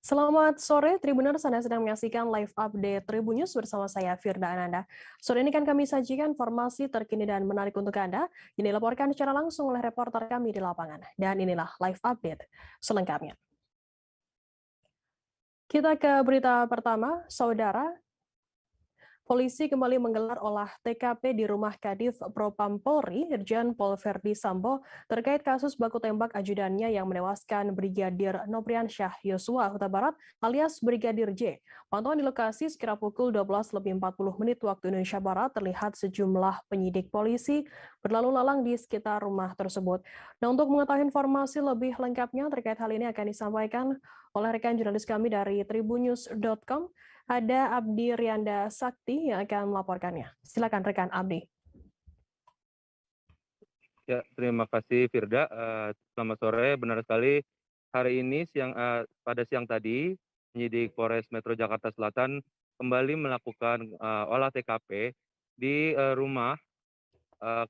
Selamat sore, Tribuners. Anda sedang menyaksikan live update Tribun News bersama saya, Firda Ananda. Sore ini kan kami sajikan informasi terkini dan menarik untuk Anda yang dilaporkan secara langsung oleh reporter kami di lapangan. Dan inilah live update selengkapnya. Kita ke berita pertama, Saudara. Polisi kembali menggelar olah TKP di rumah Kadif Propam Polri, Irjen Pol Verdi Sambo, terkait kasus baku tembak ajudannya yang menewaskan Brigadir Nopriansyah Yosua Huta Barat alias Brigadir J. Pantauan di lokasi sekira pukul 12:40 waktu Indonesia Barat terlihat sejumlah penyidik polisi berlalu lalang di sekitar rumah tersebut. Nah, untuk mengetahui informasi lebih lengkapnya terkait hal ini akan disampaikan oleh rekan jurnalis kami dari tribunnews.com. Ada Abdi Rianda Sakti yang akan melaporkannya. Silakan rekan Abdi. Ya, terima kasih Firda. Selamat sore. Benar sekali, hari ini pada siang tadi, penyidik Polres Metro Jakarta Selatan kembali melakukan olah TKP di rumah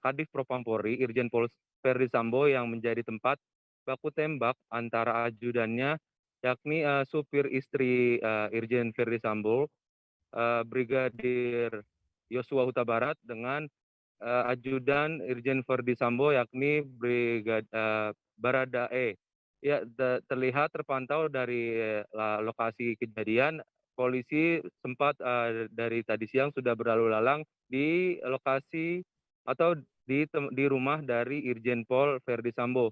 Kadif Propam Polri, Irjen Pol Verdi Sambo yang menjadi tempat baku tembak antara ajudannya, yakni supir istri Irjen Verdi Sambo, Brigadir Yosua Huta Barat dengan ajudan Irjen Verdi Sambo yakni Baradae. Ya, terlihat terpantau dari lokasi kejadian, polisi sempat dari tadi siang sudah berlalu lalang di lokasi atau di rumah dari Irjen Pol Verdi Sambo.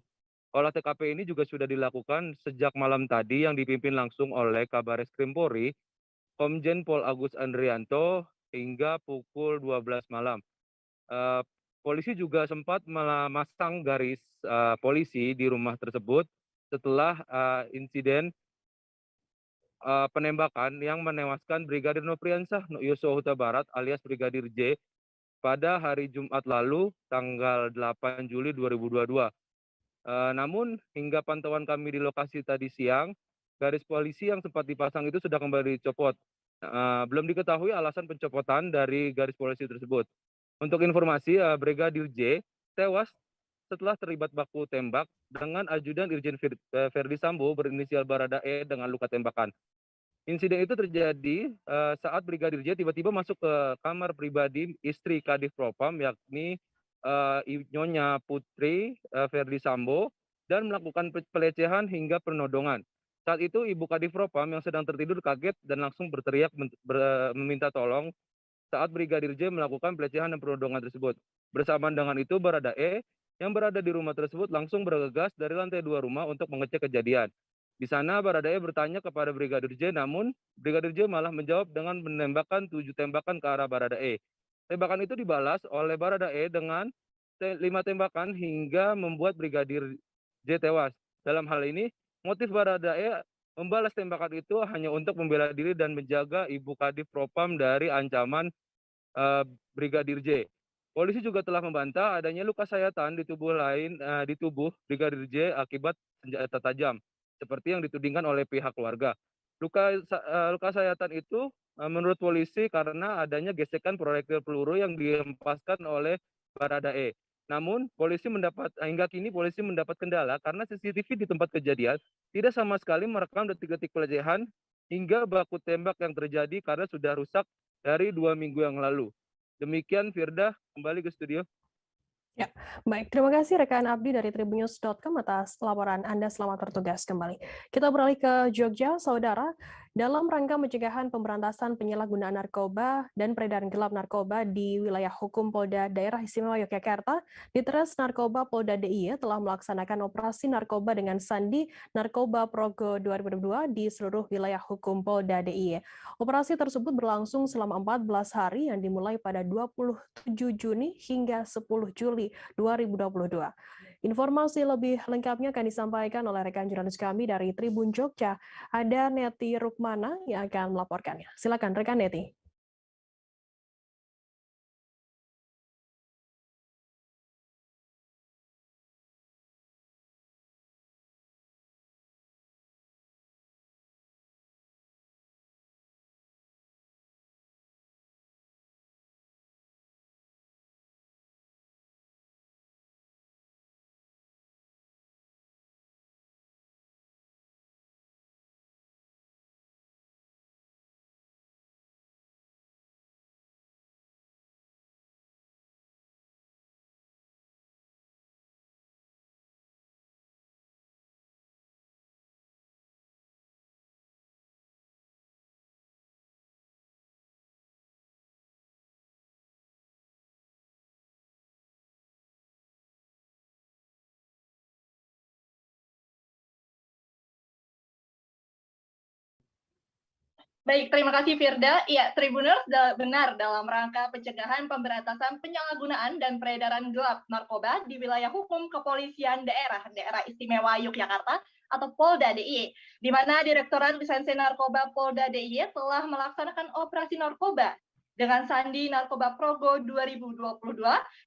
Olah TKP ini juga sudah dilakukan sejak malam tadi yang dipimpin langsung oleh Kabareskrim Polri, Komjen Pol Agus Andrianto hingga pukul 12 malam. Eee, Polisi juga sempat memasang garis polisi di rumah tersebut setelah insiden penembakan yang menewaskan Brigadir Nopriansyah Yosua Huta Barat alias Brigadir J pada hari Jumat lalu tanggal 8 Juli 2022. Namun hingga pantauan kami di lokasi tadi siang, garis polisi yang sempat dipasang itu sudah kembali dicopot. Belum diketahui alasan pencopotan dari garis polisi tersebut. Untuk informasi, Brigadir J tewas setelah terlibat baku tembak dengan ajudan Irjen Verdi Sambo berinisial Baradae dengan luka tembakan. Insiden itu terjadi saat Brigadir J tiba-tiba masuk ke kamar pribadi istri Kadif Propam yakni Nyonya Putri Verdi Sambo dan melakukan pelecehan hingga penodongan. Saat itu Ibu Kadif Propam yang sedang tertidur kaget dan langsung berteriak meminta tolong saat Brigadir J melakukan pelecehan dan penodongan tersebut. Bersamaan dengan itu, Baradae yang berada di rumah tersebut langsung bergegas dari lantai 2 rumah untuk mengecek kejadian. Di sana Baradae bertanya kepada Brigadir J, namun Brigadir J malah menjawab dengan menembakkan 7 tembakan ke arah Baradae. Tembakan itu dibalas oleh Baradae dengan 5 tembakan hingga membuat Brigadir J tewas. Dalam hal ini, motif Baradae membalas tembakan itu hanya untuk membela diri dan menjaga Ibu Kadif Propam dari ancaman Brigadir J. Polisi juga telah membantah adanya luka sayatan di tubuh Brigadir J akibat senjata tajam, seperti yang ditudingkan oleh pihak keluarga. Luka sayatan itu menurut polisi karena adanya gesekan proyektil peluru yang dihempaskan oleh Baradae. Namun hingga kini polisi mendapat kendala karena CCTV di tempat kejadian tidak sama sekali merekam detik-detik pelecehan hingga baku tembak yang terjadi karena sudah rusak dari 2 minggu yang lalu. Demikian Firda, kembali ke studio. Ya, baik. Terima kasih rekan Abdi dari tribunnews.com atas laporan Anda. Selamat bertugas kembali. Kita beralih ke Jogja, Saudara. Dalam rangka pencegahan pemberantasan penyalahgunaan narkoba dan peredaran gelap narkoba di wilayah hukum Polda Daerah Istimewa Yogyakarta, Ditres Narkoba Polda DIY telah melaksanakan operasi narkoba dengan sandi Narkoba Progo 2022 di seluruh wilayah hukum Polda DIY. Operasi tersebut berlangsung selama 14 hari yang dimulai pada 27 Juni hingga 10 Juli 2022. Informasi lebih lengkapnya akan disampaikan oleh rekan jurnalis kami dari Tribun Jogja. Ada Neti Rukmana yang akan melaporkannya. Silakan rekan Neti. Baik, terima kasih Firda. Iya, Tribuners benar dalam rangka pencegahan pemberantasan penyalahgunaan dan peredaran gelap narkoba di wilayah hukum Kepolisian Daerah Istimewa Yogyakarta atau Polda DIY, di mana Direktorat Reserse Narkoba Polda DIY telah melaksanakan operasi narkoba dengan sandi Narkoba Progo 2022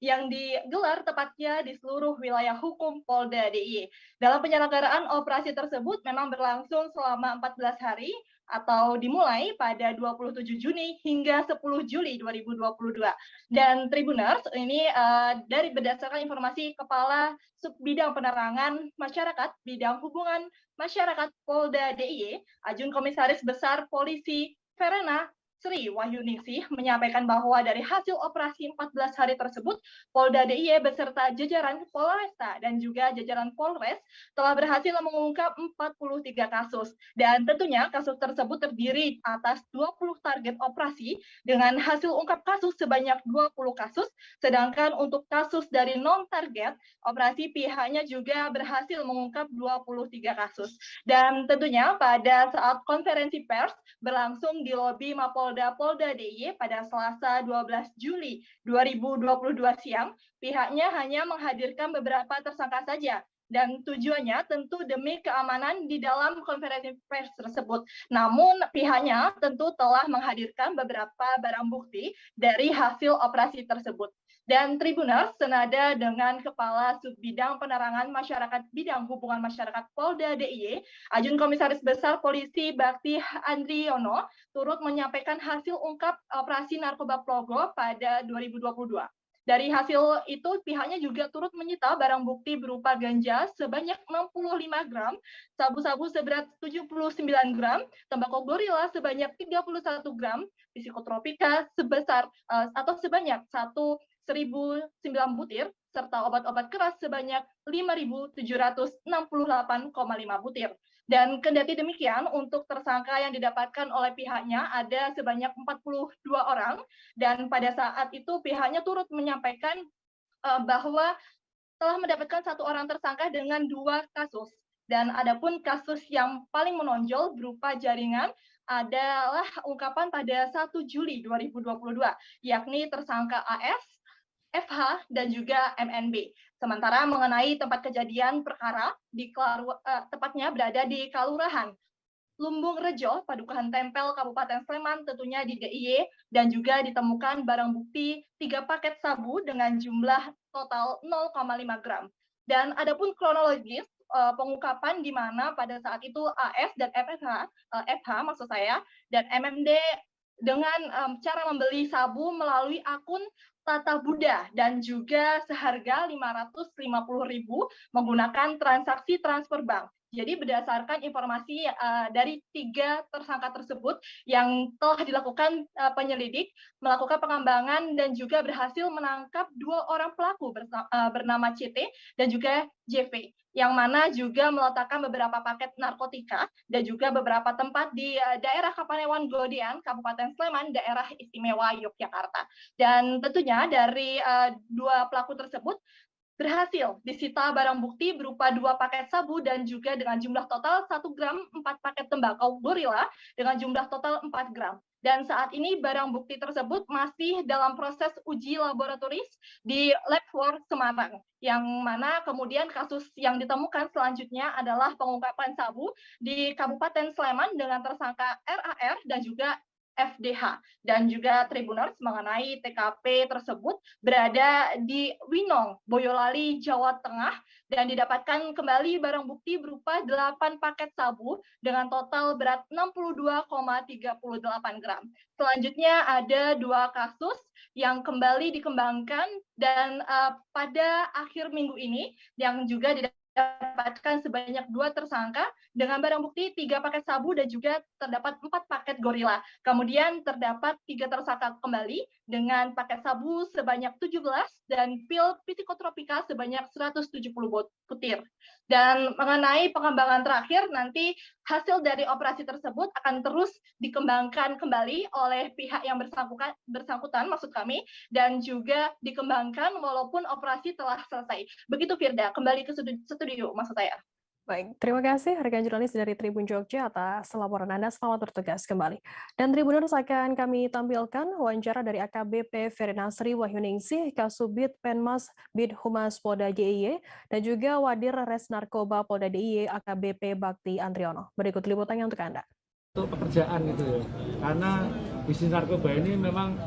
yang digelar tepatnya di seluruh wilayah hukum Polda DIY. Dalam penyelenggaraan operasi tersebut memang berlangsung selama 14 hari atau dimulai pada 27 Juni hingga 10 Juli 2022. Dan Tribuners, ini dari berdasarkan informasi Kepala Subbidang Penerangan Masyarakat, Bidang Hubungan Masyarakat Polda DIY, Ajun Komisaris Besar Polisi Verena Sri Wahyuningsih menyampaikan bahwa dari hasil operasi 14 hari tersebut, Polda DIY beserta jajaran Polresta dan juga jajaran Polres telah berhasil mengungkap 43 kasus. Dan tentunya kasus tersebut terdiri atas 20 target operasi dengan hasil ungkap kasus sebanyak 20 kasus, sedangkan untuk kasus dari non-target, operasi pihaknya juga berhasil mengungkap 23 kasus. Dan tentunya pada saat konferensi pers berlangsung di lobi Mapolda Polda DIY pada Selasa 12 Juli 2022 siang, pihaknya hanya menghadirkan beberapa tersangka saja dan tujuannya tentu demi keamanan di dalam konferensi pers tersebut. Namun pihaknya tentu telah menghadirkan beberapa barang bukti dari hasil operasi tersebut. Dan Tribuners, senada dengan Kepala Subbidang Penerangan Masyarakat Bidang Hubungan Masyarakat Polda DIY, Ajun Komisaris Besar Polisi Bakti Andriono turut menyampaikan hasil ungkap operasi narkoba Progo pada 2022. Dari hasil itu, pihaknya juga turut menyita barang bukti berupa ganja sebanyak 65 gram, sabu-sabu seberat 79 gram, tembakau gorila sebanyak 31 gram, psikotropika sebesar atau sebanyak 1.009 butir, serta obat-obat keras sebanyak 5.768,5 butir. Dan kendati demikian, untuk tersangka yang didapatkan oleh pihaknya ada sebanyak 42 orang, dan pada saat itu pihaknya turut menyampaikan bahwa telah mendapatkan 1 orang tersangka dengan 2 kasus. Dan adapun kasus yang paling menonjol berupa jaringan adalah ungkapan pada 1 Juli 2022, yakni tersangka AS, FH, dan juga MNB. Sementara mengenai tempat kejadian perkara, tepatnya berada di Kelurahan Lumbung Rejo, Padukuhan Tempel, Kabupaten Sleman, tentunya di DIY, dan juga ditemukan barang bukti 3 paket sabu dengan jumlah total 0,5 gram. Dan adapun kronologis pengungkapan di mana pada saat itu AS dan FH maksud saya, dan MMD dengan cara membeli sabu melalui akun Tata Buddha dan juga seharga 550.000 menggunakan transaksi transfer bank. Jadi berdasarkan informasi dari 3 tersangka tersebut yang telah dilakukan penyelidik, melakukan pengembangan dan juga berhasil menangkap 2 orang pelaku bernama CT dan juga JV, yang mana juga meletakkan beberapa paket narkotika dan juga beberapa tempat di daerah Kapanewon Godean, Kabupaten Sleman, daerah istimewa Yogyakarta. Dan tentunya dari 2 pelaku tersebut berhasil disita barang bukti berupa 2 paket sabu dan juga dengan jumlah total 1 gram 4 paket tembakau gorila dengan jumlah total 4 gram. Dan saat ini barang bukti tersebut masih dalam proses uji laboratoris di Lab 4 Semarang, yang mana kemudian kasus yang ditemukan selanjutnya adalah pengungkapan sabu di Kabupaten Sleman dengan tersangka RAR dan juga FDH. Dan juga Tribuners mengenai TKP tersebut berada di Winong, Boyolali, Jawa Tengah, dan didapatkan kembali barang bukti berupa 8 paket sabu dengan total berat 62,38 gram. Selanjutnya ada 2 kasus yang kembali dikembangkan dan pada akhir minggu ini yang juga didapatkan sebanyak 2 tersangka dengan barang bukti 3 paket sabu dan juga terdapat 4 paket gorila. Kemudian terdapat 3 tersangka kembali dengan paket sabu sebanyak 17 dan pil psikotropika sebanyak 170 butir. Dan mengenai pengembangan terakhir, nanti hasil dari operasi tersebut akan terus dikembangkan kembali oleh pihak yang bersangkutan maksud kami, dan juga dikembangkan walaupun operasi telah selesai. Begitu Firda, kembali ke studio maksud saya. Baik, terima kasih rekan jurnalis dari Tribun Jogja atas laporan Anda. Selamat bertugas kembali. Dan Tribuners akan kami tampilkan wawancara dari AKBP Ferinasri Wahyuningsih, Kasubit Penmas Bid Humas Polda DIY, dan juga Wadir Res Narkoba Polda DIY AKBP Bakti Andriono. Berikut liputannya untuk Anda. Untuk pekerjaan gitu ya, karena bisnis narkoba ini memang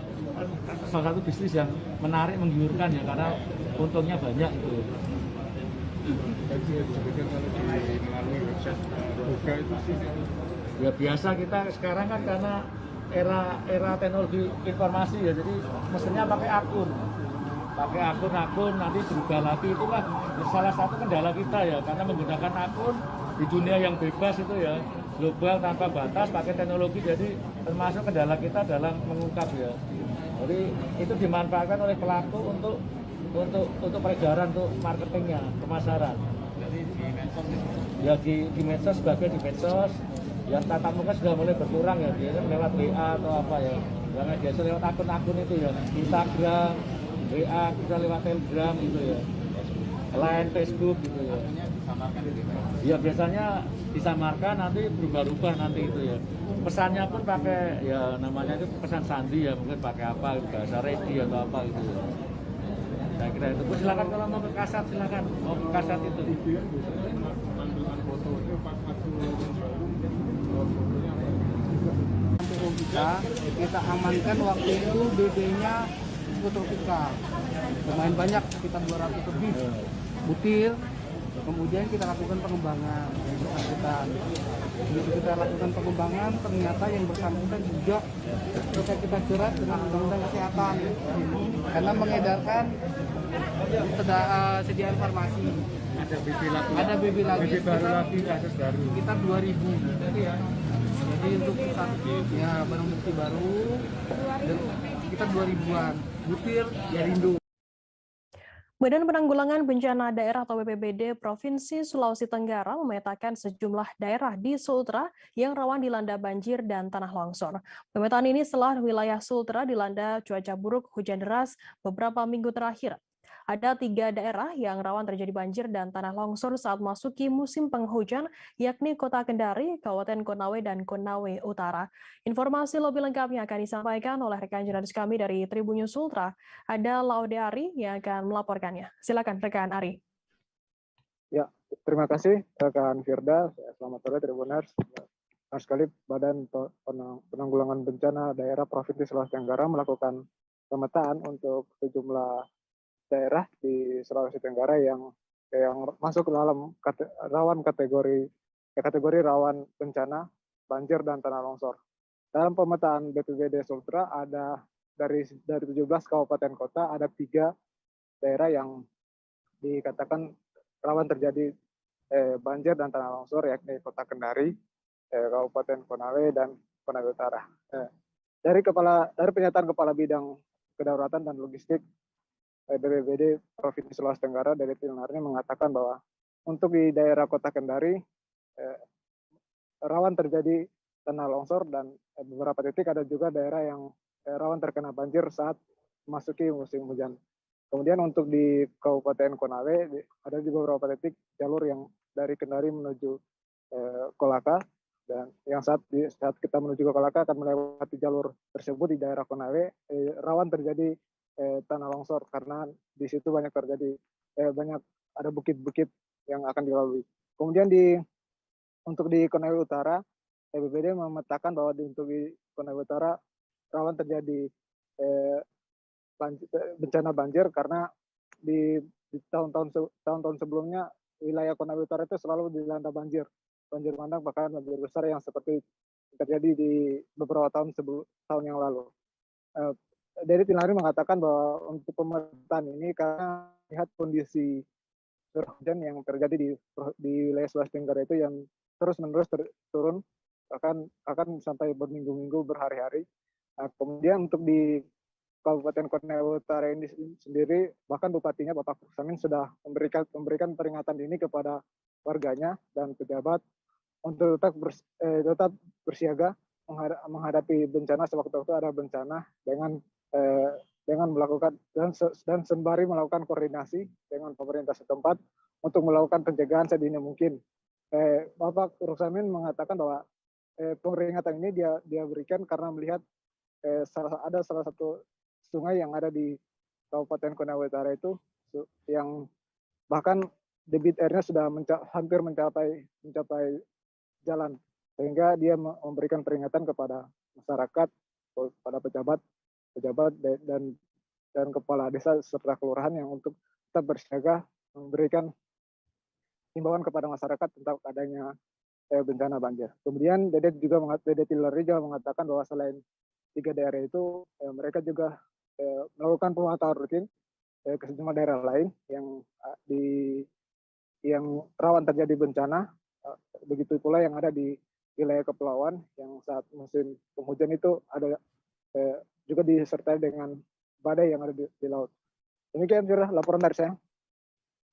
salah satu bisnis yang menarik, menggiurkan ya, karena untungnya banyak gitu. Ya biasa kita sekarang kan karena era teknologi informasi ya, jadi mesinnya pakai akun nanti berubah lagi. Itu kan salah satu kendala kita ya, karena menggunakan akun di dunia yang bebas itu ya, global tanpa batas pakai teknologi, jadi termasuk kendala kita dalam mengungkap ya. Jadi itu dimanfaatkan oleh pelaku untuk peredaran, untuk marketingnya, pemasaran. Ya di medsos, sebagai di medsos, yang tatap muka sudah mulai berkurang ya, biasanya lewat WA atau apa ya, yang biasa lewat akun-akun itu ya, Instagram, WA, kita lewat Telegram gitu ya, Line, Facebook gitu ya. Ya biasanya disamarkan, nanti berubah-ubah nanti itu ya. Pesannya pun pakai ya, namanya itu pesan sandi ya, mungkin pakai apa, bahasa ready atau apa gitu ya. Saya kira itu. Silakan kalau mau ke kasat, silakan mau ke kasat itu. Kita amankan waktu itu BB-nya foto kita lumayan banyak, sekitar 200 lebih butir. Kemudian kita lakukan pengembangan yang bersangkutan. Begitu kita lakukan pengembangan, ternyata yang bersangkutan juga kita jerat dengan undang-undang kesehatan karena mengedarkan sediaan farmasi. Ada BB lagi. Ada BB lagi. BB baru lagi, kasus baru. Sekitar 2000. Jadi untuk ya barang bukti baru sekitar 2000-an butir ya rindu. Badan Penanggulangan Bencana Daerah atau BPBD Provinsi Sulawesi Tenggara memetakan sejumlah daerah di Sultra yang rawan dilanda banjir dan tanah longsor. Pemetaan ini setelah wilayah Sultra dilanda cuaca buruk hujan deras beberapa minggu terakhir. Ada 3 daerah yang rawan terjadi banjir dan tanah longsor saat masuki musim penghujan, yakni Kota Kendari, Kabupaten Konawe, dan Konawe Utara. Informasi lebih lengkapnya akan disampaikan oleh rekan jurnalis kami dari Tribun News Sultra. Ada Laude Ari yang akan melaporkannya. Silakan rekan Ari. Ya, terima kasih rekan Firda. Selamat sore Tribuners. Nah, sekali Badan Penanggulangan Bencana Daerah Provinsi Sulawesi Tenggara melakukan pemetaan untuk sejumlah daerah di Sulawesi Tenggara yang masuk ke dalam kategori rawan bencana banjir dan tanah longsor. Dalam pemetaan BPBD Sultra ada dari 17 kabupaten kota ada 3 daerah yang dikatakan rawan terjadi banjir dan tanah longsor, yakni Kota Kendari, Kabupaten Konawe, dan Konawe Utara. Dari pernyataan Kepala Bidang Kedaruratan dan Logistik BPBD Provinsi Sulawesi Tenggara dari Tilnarnya mengatakan bahwa untuk di daerah Kota Kendari rawan terjadi tanah longsor dan beberapa titik ada juga daerah yang rawan terkena banjir saat memasuki musim hujan. Kemudian untuk di Kabupaten Konawe ada juga beberapa titik jalur yang dari Kendari menuju Kolaka, dan yang saat kita menuju ke Kolaka akan melewati jalur tersebut di daerah Konawe rawan terjadi tanah longsor karena di situ banyak terjadi ada bukit-bukit yang akan dilalui. Kemudian untuk di Konawe Utara, BPBD memetakan bahwa untuk di Konawe Utara rawan terjadi bencana banjir karena di tahun-tahun sebelumnya wilayah Konawe Utara itu selalu dilanda banjir bandang, bahkan banjir besar yang seperti terjadi di beberapa tahun yang lalu. Dari Tilnari mengatakan bahwa untuk pemetaan ini karena lihat kondisi curah hujan yang terjadi di wilayah Sulawesi Tenggara itu yang terus-menerus turun, bahkan sampai berminggu-minggu, berhari-hari. Nah, kemudian untuk di Kabupaten Konawe Utara ini sendiri, bahkan bupatinya Bapak Kuksamin sudah memberikan peringatan ini kepada warganya dan pejabat untuk tetap bersiaga menghadapi bencana sewaktu-waktu ada bencana dengan melakukan dan sembari melakukan koordinasi dengan pemerintah setempat untuk melakukan pencegahan sedini mungkin Bapak Ruksamin mengatakan bahwa peringatan ini dia berikan karena melihat ada salah satu sungai yang ada di Kabupaten Konawe Utara itu yang bahkan debit airnya sudah hampir mencapai jalan, sehingga dia memberikan peringatan kepada masyarakat, kepada pejabat dan kepala desa serta kelurahan yang untuk tetap bersiaga, memberikan himbauan kepada masyarakat tentang adanya bencana banjir. Kemudian Dedet Hillary juga mengatakan bahwa selain 3 daerah itu, mereka juga melakukan pemantauan rutin ke sejumlah daerah lain yang rawan terjadi bencana. Begitu pula yang ada di wilayah kepulauan yang saat musim penghujan itu ada juga disertai dengan badai yang ada di laut. Demikian Firda, laporan dari saya.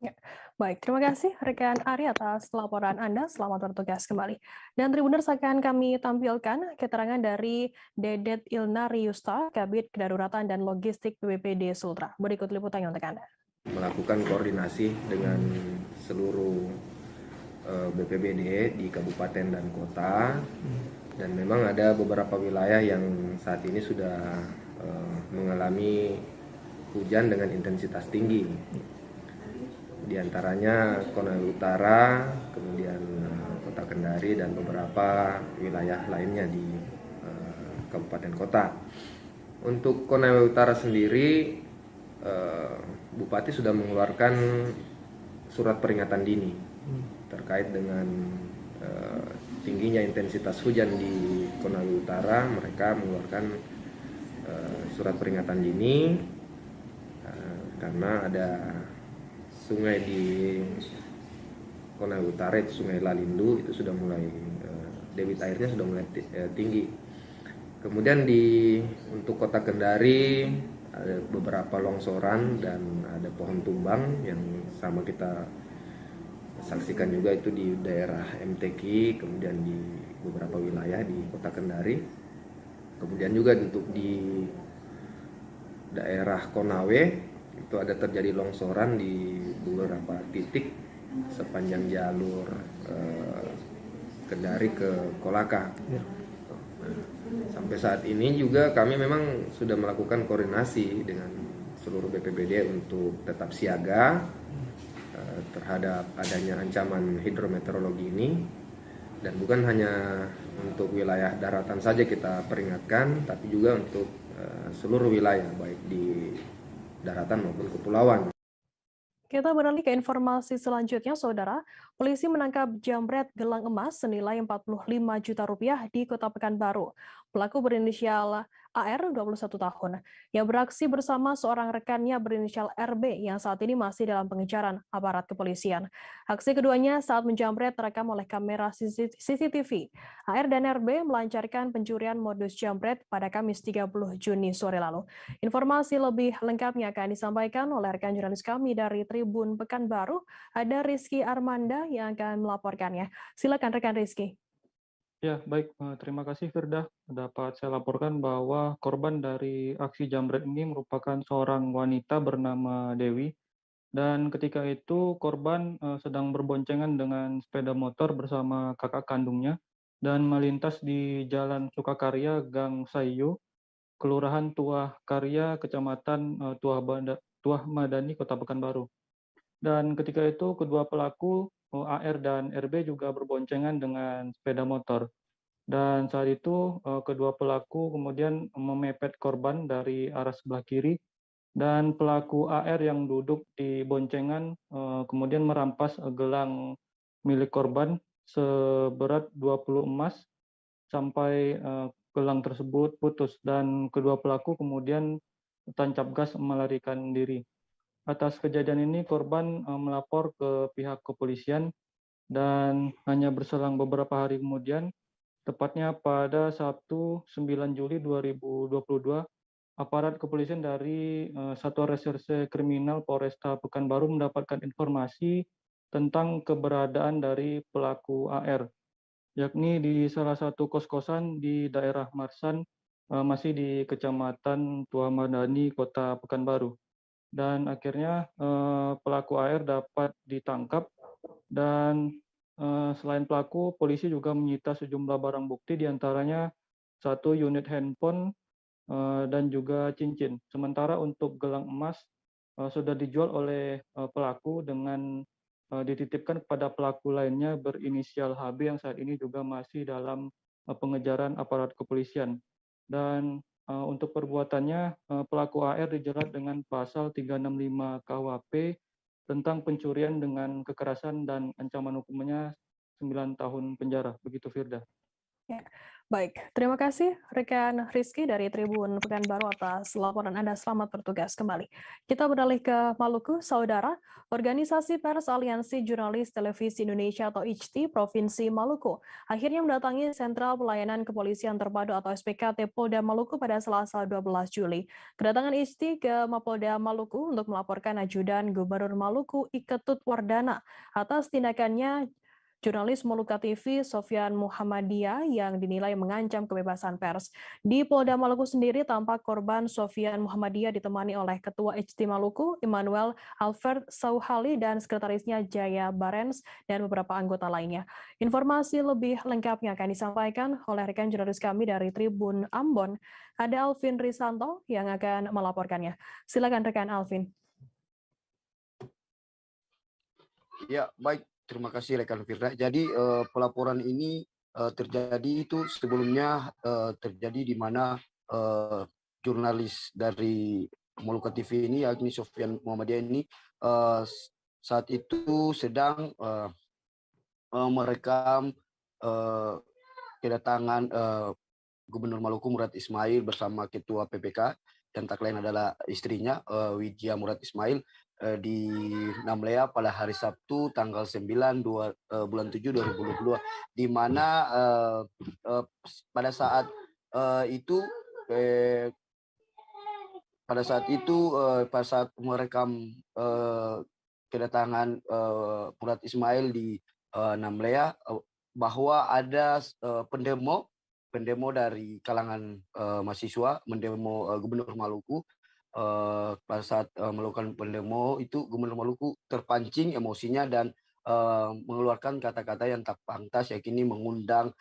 Ya. Baik, terima kasih rekan Ari atas laporan Anda. Selamat bertugas kembali. Dan Tribuners akan kami tampilkan keterangan dari Dedet Ilnari Yusta, Kabid Kedaruratan dan Logistik BPBD Sultra. Berikut liputannya untuk Anda. Melakukan koordinasi dengan seluruh BPBD di kabupaten dan kota, dan memang ada beberapa wilayah yang saat ini sudah mengalami hujan dengan intensitas tinggi. Di antaranya Konawe Utara, kemudian Kota Kendari, dan beberapa wilayah lainnya di kabupaten kota. Untuk Konawe Utara sendiri, Bupati sudah mengeluarkan surat peringatan dini terkait dengan tingginya intensitas hujan di Konawe Utara. Mereka mengeluarkan surat peringatan dini karena ada sungai di Konawe Utara, itu Sungai Lalindu, itu sudah mulai debit airnya sudah mulai tinggi. Kemudian untuk Kota Kendari ada beberapa longsoran dan ada pohon tumbang yang sama kita saksikan juga itu di daerah MTQ, kemudian di beberapa wilayah di Kota Kendari. Kemudian juga untuk di daerah Konawe itu ada terjadi longsoran di beberapa titik sepanjang jalur Kendari ke Kolaka. Sampai saat ini juga kami memang sudah melakukan koordinasi dengan seluruh BPBD untuk tetap siaga terhadap adanya ancaman hidrometeorologi ini, dan bukan hanya untuk wilayah daratan saja kita peringatkan, tapi juga untuk seluruh wilayah baik di daratan maupun kepulauan. Kita beralih ke informasi selanjutnya, Saudara. Polisi menangkap jambret gelang emas senilai 45 juta rupiah di Kota Pekanbaru. Pelaku berinisial AR, 21 tahun, yang beraksi bersama seorang rekannya berinisial RB yang saat ini masih dalam pengejaran aparat kepolisian. Aksi keduanya saat menjambret terekam oleh kamera CCTV. AR dan RB melancarkan pencurian modus jambret pada Kamis 30 Juni sore lalu. Informasi lebih lengkapnya akan disampaikan oleh rekan jurnalis kami dari Tribun Pekanbaru, ada Rizky Armanda yang akan melaporkannya. Silakan rekan Rizky. Ya, baik. Terima kasih, Firda. Dapat saya laporkan bahwa korban dari aksi jambret ini merupakan seorang wanita bernama Dewi. Dan ketika itu korban sedang berboncengan dengan sepeda motor bersama kakak kandungnya dan melintas di Jalan Sukakarya, Gang Sayu, Kelurahan Tuah Karya, Kecamatan Tuah Madani, Kota Pekanbaru. Dan ketika itu kedua pelaku AR dan RB juga berboncengan dengan sepeda motor. Dan saat itu kedua pelaku kemudian memepet korban dari arah sebelah kiri, dan pelaku AR yang duduk di boncengan kemudian merampas gelang milik korban seberat 20 emas sampai gelang tersebut putus, dan kedua pelaku kemudian tancap gas melarikan diri. Atas kejadian ini korban melapor ke pihak kepolisian, dan hanya berselang beberapa hari kemudian, tepatnya pada Sabtu 9 Juli 2022, aparat kepolisian dari Satuan Reserse Kriminal Polresta Pekanbaru mendapatkan informasi tentang keberadaan dari pelaku AR, yakni di salah satu kos-kosan di daerah Marsan, masih di Kecamatan Tuah Madani, Kota Pekanbaru. Dan akhirnya pelaku AR dapat ditangkap, dan Selain pelaku, polisi juga menyita sejumlah barang bukti, diantaranya 1 unit handphone dan juga cincin. Sementara untuk gelang emas sudah dijual oleh pelaku dengan dititipkan kepada pelaku lainnya berinisial HB yang saat ini juga masih dalam pengejaran aparat kepolisian. Dan untuk perbuatannya, pelaku AR dijerat dengan pasal 365 KUHP tentang pencurian dengan kekerasan dan ancaman hukumannya 9 tahun penjara. Begitu, Firda. Ya, baik. Terima kasih rekan Rizky dari Tribun Pekanbaru atas laporan Anda. Selamat bertugas kembali. Kita beralih ke Maluku, saudara. Organisasi Pers Aliansi Jurnalis Televisi Indonesia atau IJTI Provinsi Maluku akhirnya mendatangi Sentral Pelayanan Kepolisian Terpadu atau SPKT Polda Maluku pada Selasa 12 Juli. Kedatangan IJTI ke Mapolda Maluku untuk melaporkan ajudan Gubernur Maluku Iketut Wardana atas tindakannya jurnalis Moluka TV Sofyan Muhammadiyah yang dinilai mengancam kebebasan pers. Di Polda Maluku sendiri tampak korban Sofyan Muhammadiyah ditemani oleh Ketua IJTI Maluku Immanuel Alfred Sauhali dan sekretarisnya Jaya Barens dan beberapa anggota lainnya. Informasi lebih lengkapnya akan disampaikan oleh rekan jurnalis kami dari Tribun Ambon. Ada Alvin Risanto yang akan melaporkannya. Silakan rekan Alvin. Ya, baik. Terima kasih rekan Firda. Jadi pelaporan ini terjadi itu sebelumnya terjadi di mana jurnalis dari Moluka TV ini, yakni Sofyan Muhammadiyah ini saat itu sedang merekam kedatangan Gubernur Maluku Murad Ismail bersama Ketua PPK yang tak lain adalah istrinya Widya Murad Ismail di Namlea pada hari Sabtu tanggal 9 bulan 7 2022, di mana pada saat itu pada saat merekam kedatangan Murad Ismail di Namlea, bahwa ada pendemo dari kalangan mahasiswa mendemo Gubernur Maluku. Pada saat melakukan pendemo itu, Gubernur Maluku terpancing emosinya dan mengeluarkan kata-kata yang tak pantas, yakni mengundang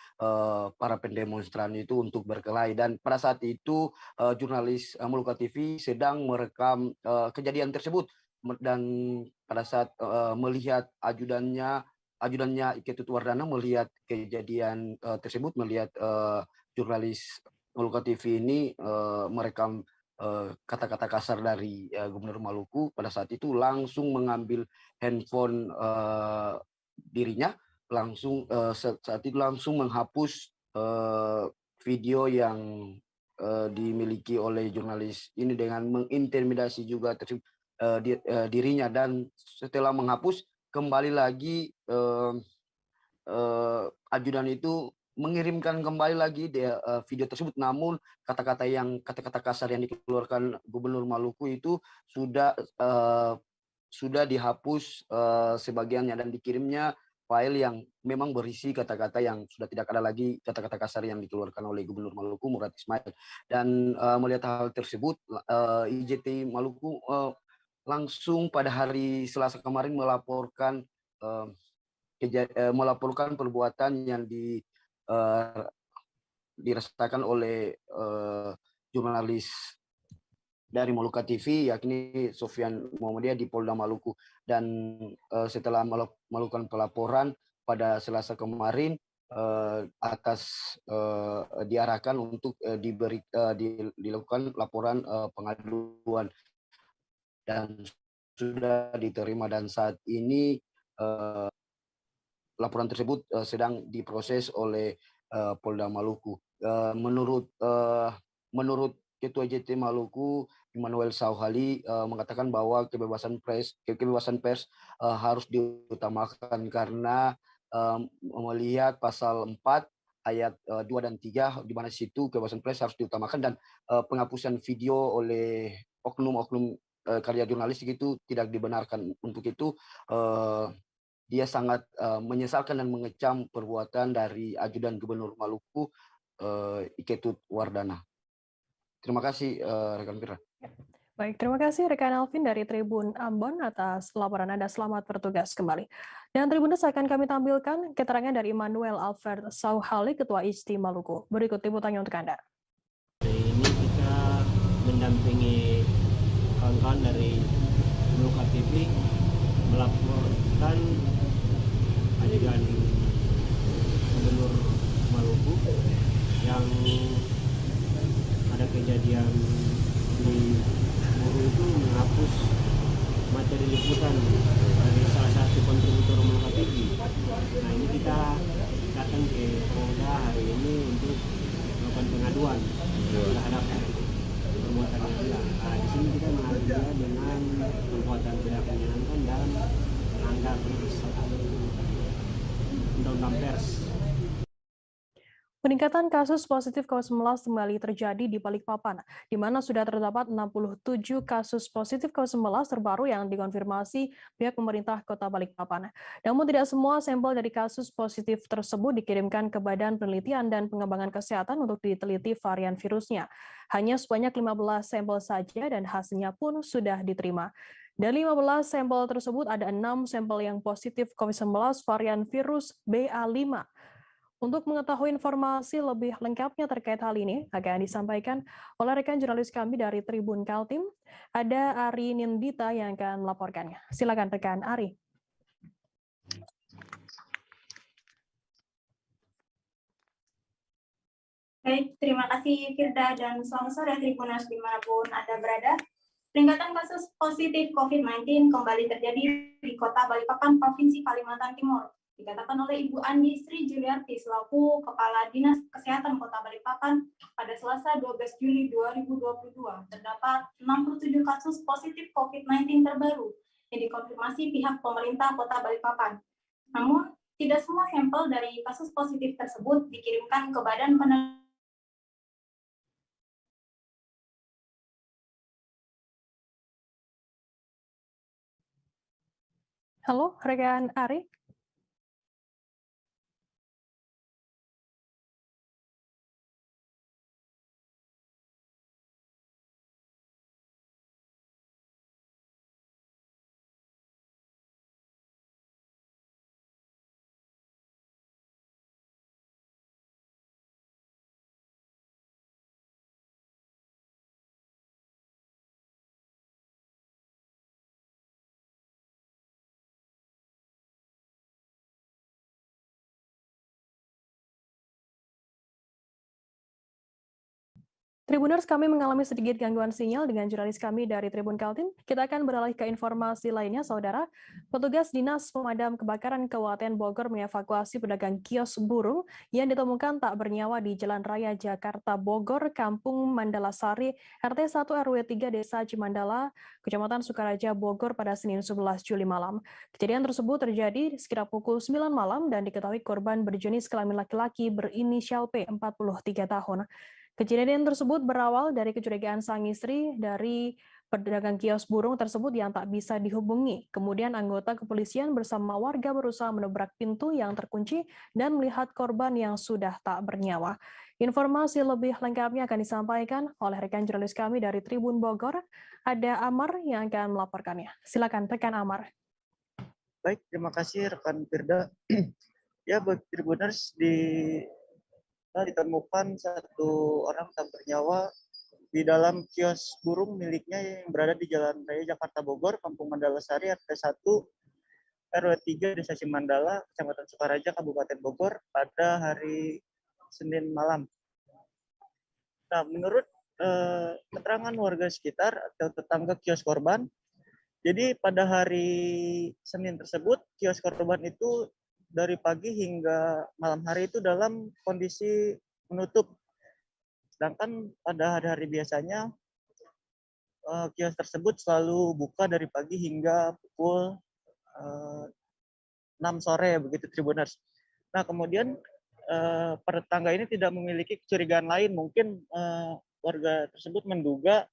para pendemonstran itu untuk berkelahi. Dan pada saat itu jurnalis Moluka TV sedang merekam kejadian tersebut, dan pada saat melihat ajudannya Iketut Wardana melihat kejadian tersebut, melihat jurnalis Moluka TV ini merekam kata-kata kasar dari Gubernur Maluku, pada saat itu langsung mengambil handphone dirinya, saat itu langsung menghapus video yang dimiliki oleh jurnalis ini dengan mengintimidasi juga dirinya. Dan setelah menghapus, kembali lagi ajudan itu mengirimkan kembali lagi video tersebut, namun kata-kata kasar yang dikeluarkan Gubernur Maluku itu sudah dihapus sebagiannya, dan dikirimnya file yang memang berisi kata-kata yang sudah tidak ada lagi kata-kata kasar yang dikeluarkan oleh Gubernur Maluku Murad Ismail. Dan melihat hal tersebut, IJTI Maluku langsung pada hari Selasa kemarin melaporkan perbuatan yang dirasakan oleh jurnalis dari Moluka TV, yakni Sofyan Muhammadiyah di Polda Maluku. Dan setelah melakukan pelaporan pada Selasa kemarin, diarahkan untuk dilakukan laporan pengaduan, dan sudah diterima, dan saat ini laporan tersebut sedang diproses oleh Polda Maluku. Menurut Ketua IJTI Maluku Immanuel Sauhali mengatakan bahwa kebebasan pers harus diutamakan karena melihat pasal 4 ayat 2 dan 3, di mana situ kebebasan pers harus diutamakan, dan penghapusan video oleh oknum-oknum karya jurnalistik itu tidak dibenarkan. Untuk itu dia sangat menyesalkan dan mengecam perbuatan dari ajudan Gubernur Maluku Iketut Wardana. Terima kasih rekan Fira. Baik, terima kasih rekan Alvin dari Tribun Ambon atas laporan Anda. Selamat bertugas kembali. Dan Tribuners akan kami tampilkan keterangan dari Emmanuel Alfred Sauhali, Ketua ISTI Maluku. Berikut liputannya untuk Anda. Hari ini kita mendampingi kawan-kawan dari Maluku TV melaporkan adegan Gubernur Maluku yang ada kejadian di buruh itu menghapus materi liputan dari salah satu kontributor Maluku TV. Nah, ini kita datang ke Polda hari ini untuk melakukan pengaduan terhadap perbuatan yang hilang. Nah, di sini kita mengadu dia dengan perbuatan tidak menyenangkan dan melanggar undang-undang pers. Peningkatan kasus positif COVID-19 kembali terjadi di Balikpapan, di mana sudah terdapat 67 kasus positif COVID-19 terbaru yang dikonfirmasi pihak pemerintah Kota Balikpapan. Namun tidak semua sampel dari kasus positif tersebut dikirimkan ke Badan Penelitian dan Pengembangan Kesehatan untuk diteliti varian virusnya. Hanya sebanyak 15 sampel saja dan hasilnya pun sudah diterima. Dari 15 sampel tersebut ada 6 sampel yang positif COVID-19 varian virus BA5. Untuk mengetahui informasi lebih lengkapnya terkait hal ini, akan disampaikan oleh rekan jurnalis kami dari Tribun Kaltim, ada Ari Nindita yang akan melaporkannya. Silakan rekan Ari. Baik, terima kasih Firda dan selamat sore Tribuners dimanapun Anda berada. Peningkatan kasus positif COVID-19 kembali terjadi di Kota Balikpapan, Provinsi Kalimantan Timur. Dikatakan oleh Ibu Andi Sri Juliarti selaku Kepala Dinas Kesehatan Kota Balikpapan pada Selasa 12 Juli 2022 terdapat 67 kasus positif COVID-19 terbaru yang dikonfirmasi pihak pemerintah Kota Balikpapan. Namun, tidak semua sampel dari kasus positif tersebut dikirimkan ke Badan Penelitian. Halo, rekan Ari. Tribuners, kami mengalami sedikit gangguan sinyal dengan jurnalis kami dari Tribun Kaltim. Kita akan beralih ke informasi lainnya, Saudara. Petugas Dinas Pemadam Kebakaran Kabupaten Bogor mengevakuasi pedagang kios burung yang ditemukan tak bernyawa di Jalan Raya Jakarta Bogor, Kampung Mandalasari, RT 1 RW 3 Desa Cimandala, Kecamatan Sukaraja, Bogor pada Senin 11 Juli malam. Kejadian tersebut terjadi sekitar pukul 9 malam dan diketahui korban berjenis kelamin laki-laki berinisial P, 43 tahun. Kejadian tersebut berawal dari kecurigaan sang istri dari pedagang kios burung tersebut yang tak bisa dihubungi. Kemudian anggota kepolisian bersama warga berusaha menobrak pintu yang terkunci dan melihat korban yang sudah tak bernyawa. Informasi lebih lengkapnya akan disampaikan oleh rekan jurnalis kami dari Tribun Bogor. Ada Amar yang akan melaporkannya. Silakan rekan Amar. Baik, terima kasih rekan Firda. Ya, bagi Tribuners ditemukan satu orang tak bernyawa di dalam kios burung miliknya yang berada di Jalan Raya Jakarta Bogor, Kampung Mandalasari, RT 1 RW 3 Desa Cimandala, Kecamatan Sukaraja, Kabupaten Bogor pada hari Senin malam. Nah, menurut keterangan warga sekitar atau tetangga kios korban, jadi pada hari Senin tersebut kios korban itu dari pagi hingga malam hari itu dalam kondisi menutup. Sedangkan pada hari-hari biasanya kios tersebut selalu buka dari pagi hingga pukul 6 sore begitu Tribuners. Nah, kemudian tetangga ini tidak memiliki kecurigaan lain. Mungkin warga tersebut menduga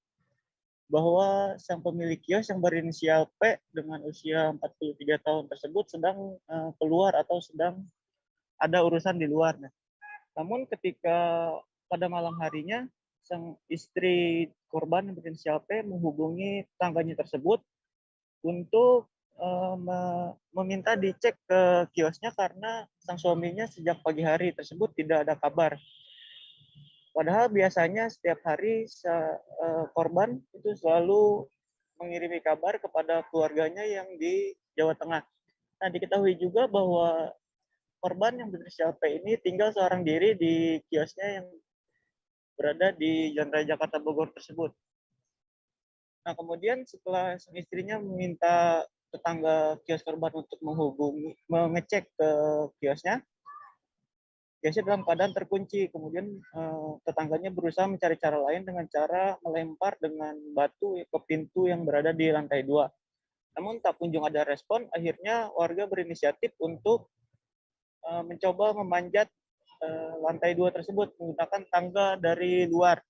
bahwa sang pemilik kios yang berinisial P dengan usia 43 tahun tersebut sedang keluar atau sedang ada urusan di luar. Namun ketika pada malam harinya sang istri korban berinisial P menghubungi tetangganya tersebut untuk meminta dicek ke kiosnya karena sang suaminya sejak pagi hari tersebut tidak ada kabar. Padahal biasanya setiap hari korban itu selalu mengirimi kabar kepada keluarganya yang di Jawa Tengah. Nah, diketahui juga bahwa korban yang berinisial P ini tinggal seorang diri di kiosnya yang berada di Jalan Raya Jakarta Bogor tersebut. Nah, kemudian setelah sang istrinya meminta tetangga kios korban untuk mengecek ke kiosnya dalam keadaan terkunci. Kemudian tetangganya berusaha mencari cara lain dengan cara melempar dengan batu ke pintu yang berada di lantai 2. Namun tak kunjung ada respon, akhirnya warga berinisiatif untuk mencoba memanjat lantai 2 tersebut menggunakan tangga dari luar.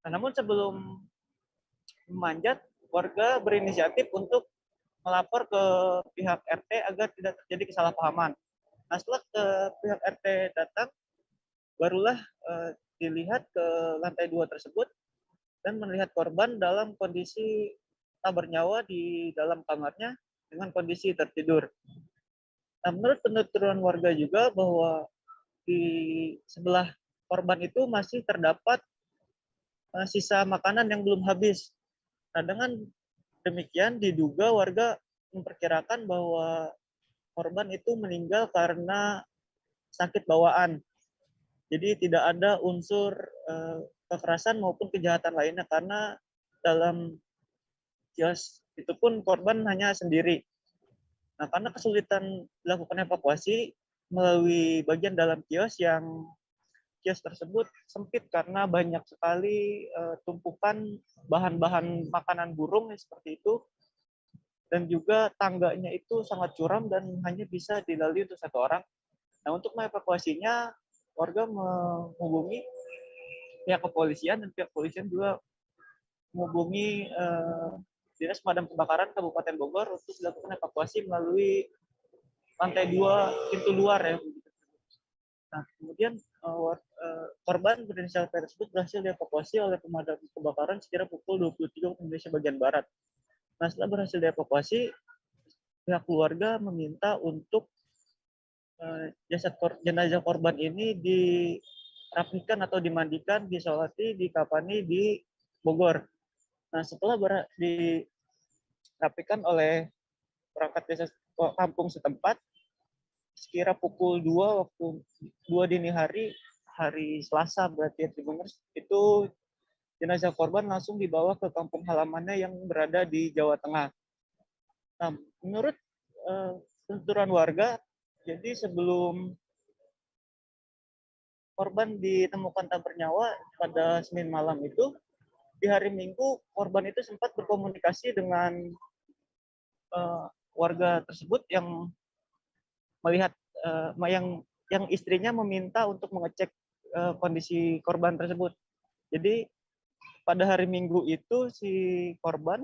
Nah, namun sebelum memanjat, warga berinisiatif untuk melapor ke pihak RT agar tidak terjadi kesalahpahaman. Nah, setelah ke pihak RT datang, barulah dilihat ke lantai 2 tersebut dan melihat korban dalam kondisi tak bernyawa di dalam kamarnya dengan kondisi tertidur. Nah, menurut penuturan warga juga bahwa di sebelah korban itu masih terdapat sisa makanan yang belum habis. Nah, dengan demikian diduga warga memperkirakan bahwa korban itu meninggal karena sakit bawaan. Jadi tidak ada unsur kekerasan maupun kejahatan lainnya karena dalam kios itu pun korban hanya sendiri. Nah, karena kesulitan dilakukan evakuasi melalui bagian dalam kios tersebut sempit karena banyak sekali tumpukan bahan-bahan makanan burung seperti itu, dan juga tangganya itu sangat curam dan hanya bisa dilalui untuk 1 orang. Nah, untuk mengevakuasinya warga menghubungi pihak kepolisian dan pihak kepolisian juga menghubungi Dinas Pemadam Kebakaran Kabupaten Bogor untuk dilakukan evakuasi melalui lantai 2 pintu luar ya. Nah, kemudian korban berinisial P tersebut berhasil dievakuasi oleh pemadam kebakaran sekira pukul 23 waktu Indonesia bagian barat. Nah, setelah berhasil dievakuasi, pihak keluarga meminta untuk jenazah korban ini dirapikan atau dimandikan, disolati, dikafani di Bogor. Nah, setelah dirapikan oleh perangkat desa kampung setempat, sekira pukul 2 waktu 2 dini hari Selasa berarti Tribuners, itu jenazah korban langsung dibawa ke kampung halamannya yang berada di Jawa Tengah. Nah, menurut penuturan warga, jadi sebelum korban ditemukan tak bernyawa pada Senin malam itu, di hari Minggu korban itu sempat berkomunikasi dengan warga tersebut yang melihat yang istrinya meminta untuk mengecek kondisi korban tersebut. Jadi pada hari Minggu itu si korban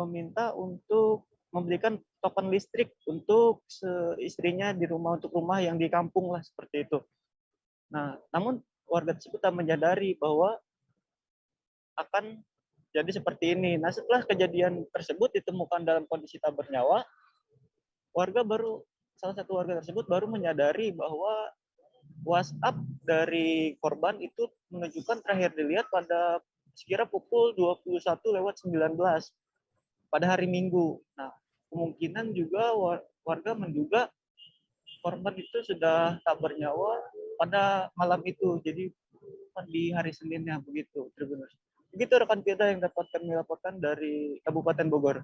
meminta untuk memberikan token listrik untuk istrinya di rumah, untuk rumah yang di kampung lah seperti itu. Nah, namun warga tersebut tak menyadari bahwa akan jadi seperti ini. Nah, setelah kejadian tersebut ditemukan dalam kondisi tak bernyawa, salah satu warga tersebut baru menyadari bahwa WhatsApp dari korban itu menunjukkan terakhir dilihat pada sekira pukul 21:19 pada hari Minggu. Nah, kemungkinan juga warga menduga korban itu sudah tak bernyawa pada malam itu, jadi di hari Seninnya begitu, Tribuners. Begitu rekan kita yang dapat kami laporkan dari Kabupaten Bogor.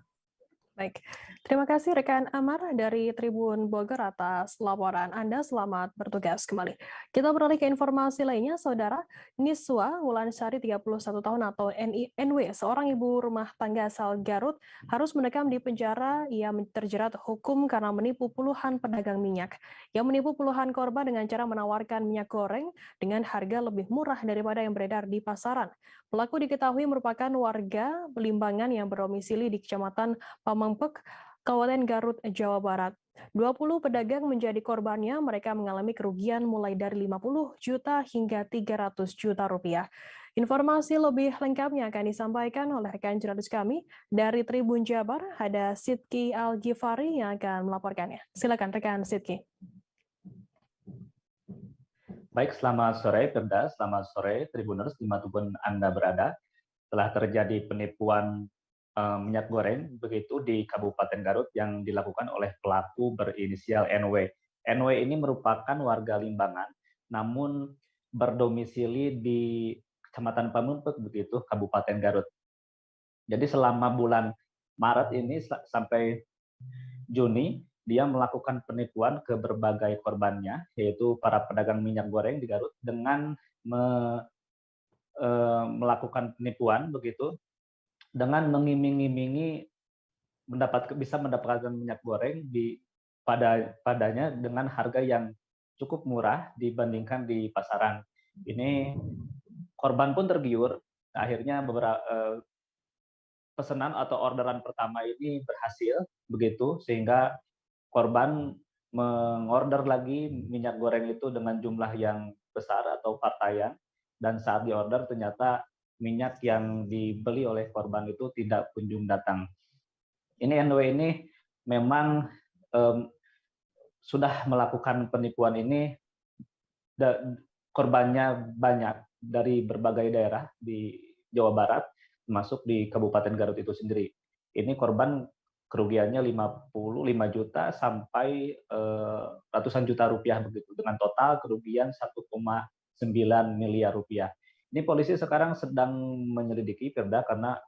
Baik, terima kasih rekan Amar dari Tribun Bogor atas laporan Anda. Selamat bertugas kembali. Kita beralih ke informasi lainnya, Saudara. Niswa Wulansari 31 tahun atau NW, seorang ibu rumah tangga asal Garut, harus mendekam di penjara. Ia terjerat hukum karena menipu puluhan pedagang minyak. Ia menipu puluhan korban dengan cara menawarkan minyak goreng dengan harga lebih murah daripada yang beredar di pasaran. Pelaku diketahui merupakan warga Belimbangan yang berdomisili di Kecamatan Pamengpek, Kabupaten Garut, Jawa Barat. 20 pedagang menjadi korbannya. Mereka mengalami kerugian mulai dari 50 juta hingga 300 juta rupiah. Informasi lebih lengkapnya akan disampaikan oleh rekan jurnalis kami dari Tribun Jabar, ada Sidki Al-Ghifari yang akan melaporkannya. Silakan rekan Sidki. Baik, selamat sore Firda, selamat sore Tribuners dimanapun Anda berada. Telah terjadi penipuan minyak goreng begitu di Kabupaten Garut yang dilakukan oleh pelaku berinisial NW. NW ini merupakan warga Limbangan, namun berdomisili di Kecamatan Pamumpek begitu, Kabupaten Garut. Jadi selama bulan Maret ini sampai Juni, dia melakukan penipuan ke berbagai korbannya, yaitu para pedagang minyak goreng di Garut, dengan melakukan penipuan begitu, dengan mengiming-imingi bisa mendapatkan minyak goreng padanya dengan harga yang cukup murah dibandingkan di pasaran. Ini korban pun tergiur, akhirnya beberapa pesanan atau orderan pertama ini berhasil begitu, sehingga korban mengorder lagi minyak goreng itu dengan jumlah yang besar atau partaian, dan saat diorder ternyata minyak yang dibeli oleh korban itu tidak kunjung datang. Ini NW ini memang sudah melakukan penipuan ini, korbannya banyak dari berbagai daerah di Jawa Barat, termasuk di Kabupaten Garut itu sendiri. Ini korban kerugiannya 55 juta sampai ratusan juta rupiah begitu, dengan total kerugian 1,9 miliar rupiah. Ini polisi sekarang sedang menyelidiki, Firda, karena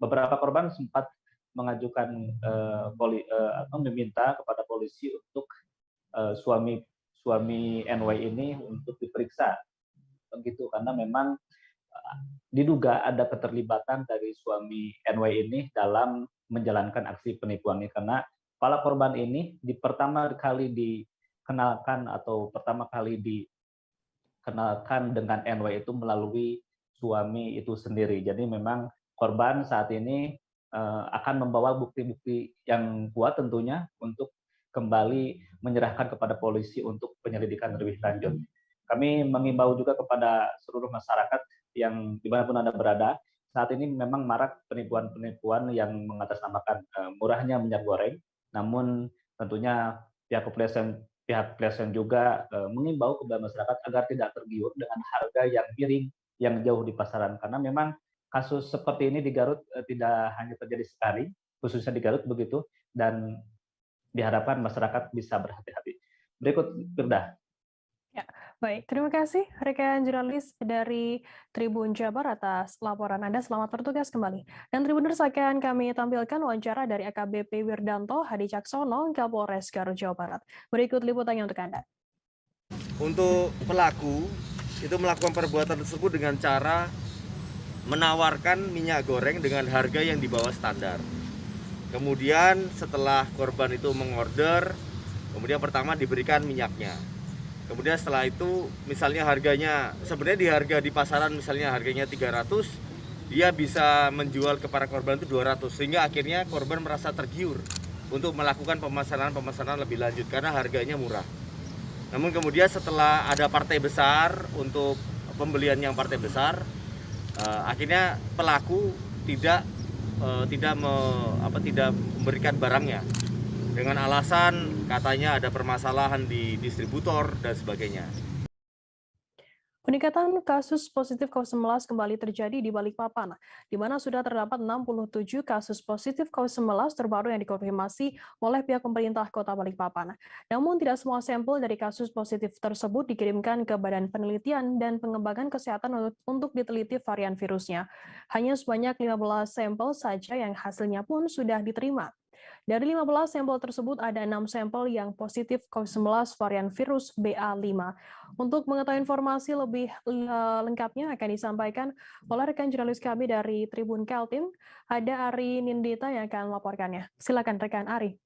beberapa korban sempat mengajukan meminta kepada polisi untuk suami NW ini untuk diperiksa begitu, karena memang diduga ada keterlibatan dari suami NW ini dalam menjalankan aksi penipuan ini, karena para korban ini pertama kali dikenalkan dengan NW itu melalui suami itu sendiri. Jadi memang korban saat ini akan membawa bukti-bukti yang kuat tentunya untuk kembali menyerahkan kepada polisi untuk penyelidikan lebih lanjut. Kami mengimbau juga kepada seluruh masyarakat yang dimanapun Anda berada, saat ini memang marak penipuan-penipuan yang mengatasnamakan murahnya minyak goreng, namun tentunya pihak kepolisian juga mengimbau kepada masyarakat agar tidak tergiur dengan harga yang miring yang jauh di pasaran, karena memang kasus seperti ini di Garut tidak hanya terjadi sekali, khususnya di Garut begitu, dan diharapkan masyarakat bisa berhati-hati. Berikut, Firda. Ya, baik. Terima kasih rekan jurnalis dari Tribun Jabar atas laporan Anda. Selamat bertugas kembali. Dan Tribuners, akan kami tampilkan wawancara dari AKBP Wirdanto Hadi Caksono, Kapolres Garut, Jawa Barat. Berikut liputannya untuk Anda. Untuk pelaku itu melakukan perbuatan tersebut dengan cara menawarkan minyak goreng dengan harga yang di bawah standar. Kemudian setelah korban itu mengorder, kemudian pertama diberikan minyaknya. Kemudian setelah itu misalnya harganya sebenarnya di pasaran misalnya harganya 300, dia bisa menjual ke para korban itu 200, sehingga akhirnya korban merasa tergiur untuk melakukan pemesanan lebih lanjut karena harganya murah. Namun kemudian setelah ada partai besar untuk pembelian yang partai besar, akhirnya pelaku tidak memberikan barangnya dengan alasan katanya ada permasalahan di distributor dan sebagainya. Peningkatan kasus positif COVID-19 kembali terjadi di Balikpapan, di mana sudah terdapat 67 kasus positif COVID-19 terbaru yang dikonfirmasi oleh pihak pemerintah Kota Balikpapan. Namun tidak semua sampel dari kasus positif tersebut dikirimkan ke Badan Penelitian dan Pengembangan Kesehatan untuk diteliti varian virusnya. Hanya sebanyak 15 sampel saja yang hasilnya pun sudah diterima. Dari 15 sampel tersebut, ada 6 sampel yang positif COVID-19 varian virus BA5. Untuk mengetahui informasi lebih lengkapnya akan disampaikan oleh rekan jurnalis kami dari Tribun Kaltim, ada Ari Nindita yang akan melaporkannya. Silakan rekan Ari.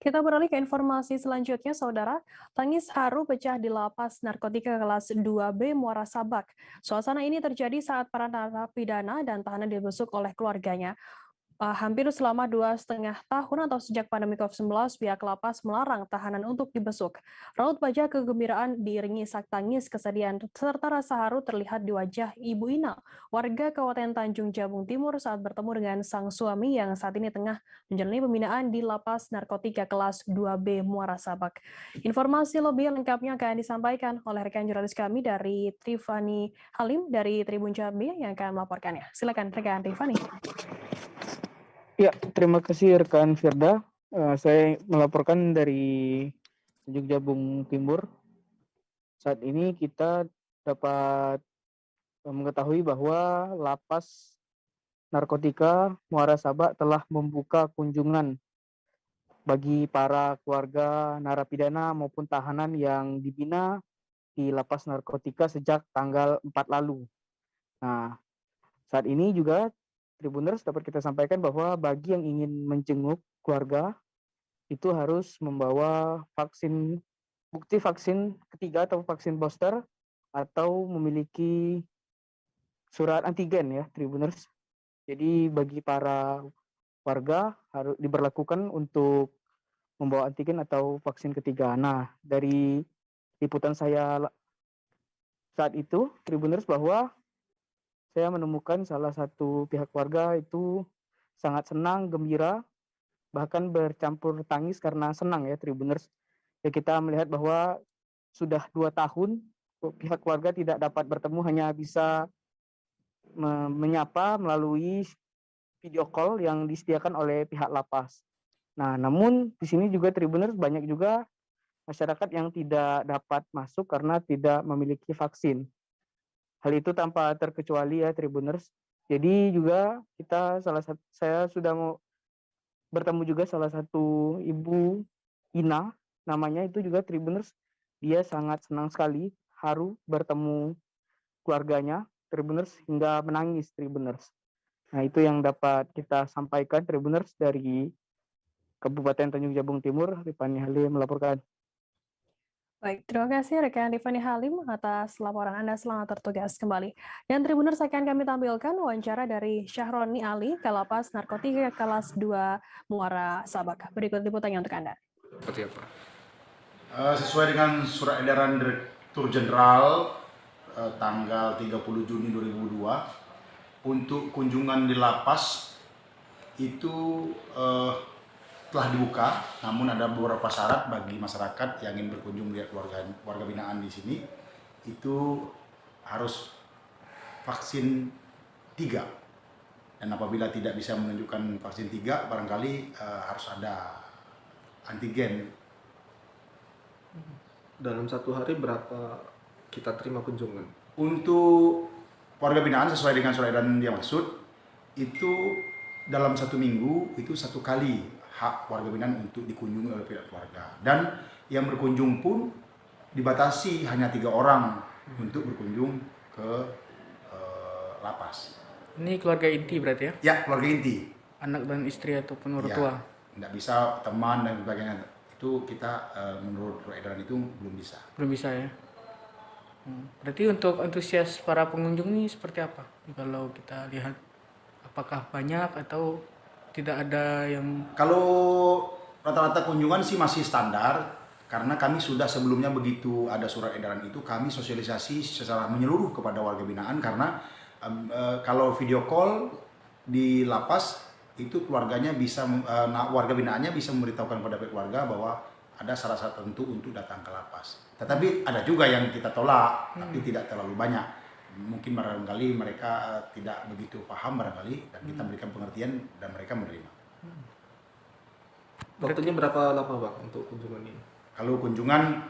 Kita beralih ke informasi selanjutnya, Saudara. Tangis haru pecah di lapas narkotika kelas 2B Muara Sabak. Suasana ini terjadi saat para narapidana dan tahanan dibesuk oleh keluarganya. Hampir selama 2,5 tahun atau sejak pandemi COVID-19, pihak lapas melarang tahanan untuk dibesuk. Raut wajah kegembiraan diiringi isak tangis, kesedihan, serta rasa haru terlihat di wajah Ibu Ina, warga Kabupaten Tanjung Jabung Timur saat bertemu dengan sang suami yang saat ini tengah menjalani pembinaan di lapas narkotika kelas 2B Muara Sabak. Informasi lebih lengkapnya akan disampaikan oleh rekan jurnalis kami dari Trifani Halim dari Tribun Jambi yang akan melaporkannya. Silakan rekan Trifani. Ya, terima kasih rekan Firda. Saya melaporkan dari Tanjung Jabung Timur. Saat ini kita dapat mengetahui bahwa lapas narkotika Muara Sabak telah membuka kunjungan bagi para keluarga narapidana maupun tahanan yang dibina di lapas narkotika sejak tanggal 4 lalu. Nah, saat ini juga Tribuners dapat kita sampaikan bahwa bagi yang ingin menjenguk keluarga itu harus membawa bukti vaksin ketiga atau vaksin booster atau memiliki surat antigen ya, Tribuners. Jadi bagi para warga harus diberlakukan untuk membawa antigen atau vaksin ketiga. Nah, dari liputan saya saat itu, Tribuners, bahwa saya menemukan salah satu pihak keluarga itu sangat senang, gembira, bahkan bercampur tangis karena senang ya, Tribuners. Ya, kita melihat bahwa sudah 2 tahun pihak keluarga tidak dapat bertemu, hanya bisa menyapa melalui video call yang disediakan oleh pihak lapas. Nah, namun di sini juga Tribuners banyak juga masyarakat yang tidak dapat masuk karena tidak memiliki vaksin. Hal itu tanpa terkecuali ya, Tribuners. Jadi juga saya sudah mau bertemu juga salah satu Ibu Ina, namanya itu juga, Tribuners. Dia sangat senang sekali, haru bertemu keluarganya, Tribuners, hingga menangis, Tribuners. Nah, itu yang dapat kita sampaikan, Tribuners, dari Kabupaten Tanjung Jabung Timur. Rifani Halim melaporkan. Baik, terima kasih rekan Rifani Halim atas laporan Anda. Selamat bertugas kembali. Dan Tribuners, akan kami tampilkan wawancara dari Syahroni Ali, Kalapas Narkotika kelas 2 Muara Sabak. Berikut liputannya untuk Anda. Seperti apa? Sesuai dengan surat edaran Direktur Jenderal tanggal 30 Juni 2002, untuk kunjungan di lapas itu telah dibuka, namun ada beberapa syarat bagi masyarakat yang ingin berkunjung melihat warga binaan di sini. Itu harus vaksin 3, dan apabila tidak bisa menunjukkan vaksin 3, barangkali harus ada antigen. Dalam satu hari berapa kita terima kunjungan? Untuk warga binaan sesuai dengan surat edaran dia maksud, itu dalam 1 minggu itu 1 kali hak warga binaan untuk dikunjungi oleh pihak keluarga, dan yang berkunjung pun dibatasi hanya 3 orang untuk berkunjung ke lapas. Ini keluarga inti berarti ya? Ya, keluarga inti. Anak dan istri ataupun orang Ya, tua? tidak bisa teman dan sebagainya. Itu kita menurut edaran itu belum bisa. Belum bisa ya? Berarti untuk antusias para pengunjung ini seperti apa? Kalau kita lihat, apakah banyak atau tidak ada yang... Kalau rata-rata kunjungan sih masih standar, karena kami sudah sebelumnya begitu ada surat edaran itu, kami sosialisasi secara menyeluruh kepada warga binaan, karena kalau video call di lapas itu keluarganya bisa, warga binaannya bisa memberitahukan kepada pihak keluarga bahwa ada syarat tertentu untuk datang ke lapas. Tetapi ada juga yang kita tolak, tapi tidak terlalu banyak. Mungkin barangkali mereka tidak begitu paham barangkali, dan kita berikan pengertian dan mereka menerima. Waktunya berapa lama Pak untuk kunjungan ini? Kalau kunjungan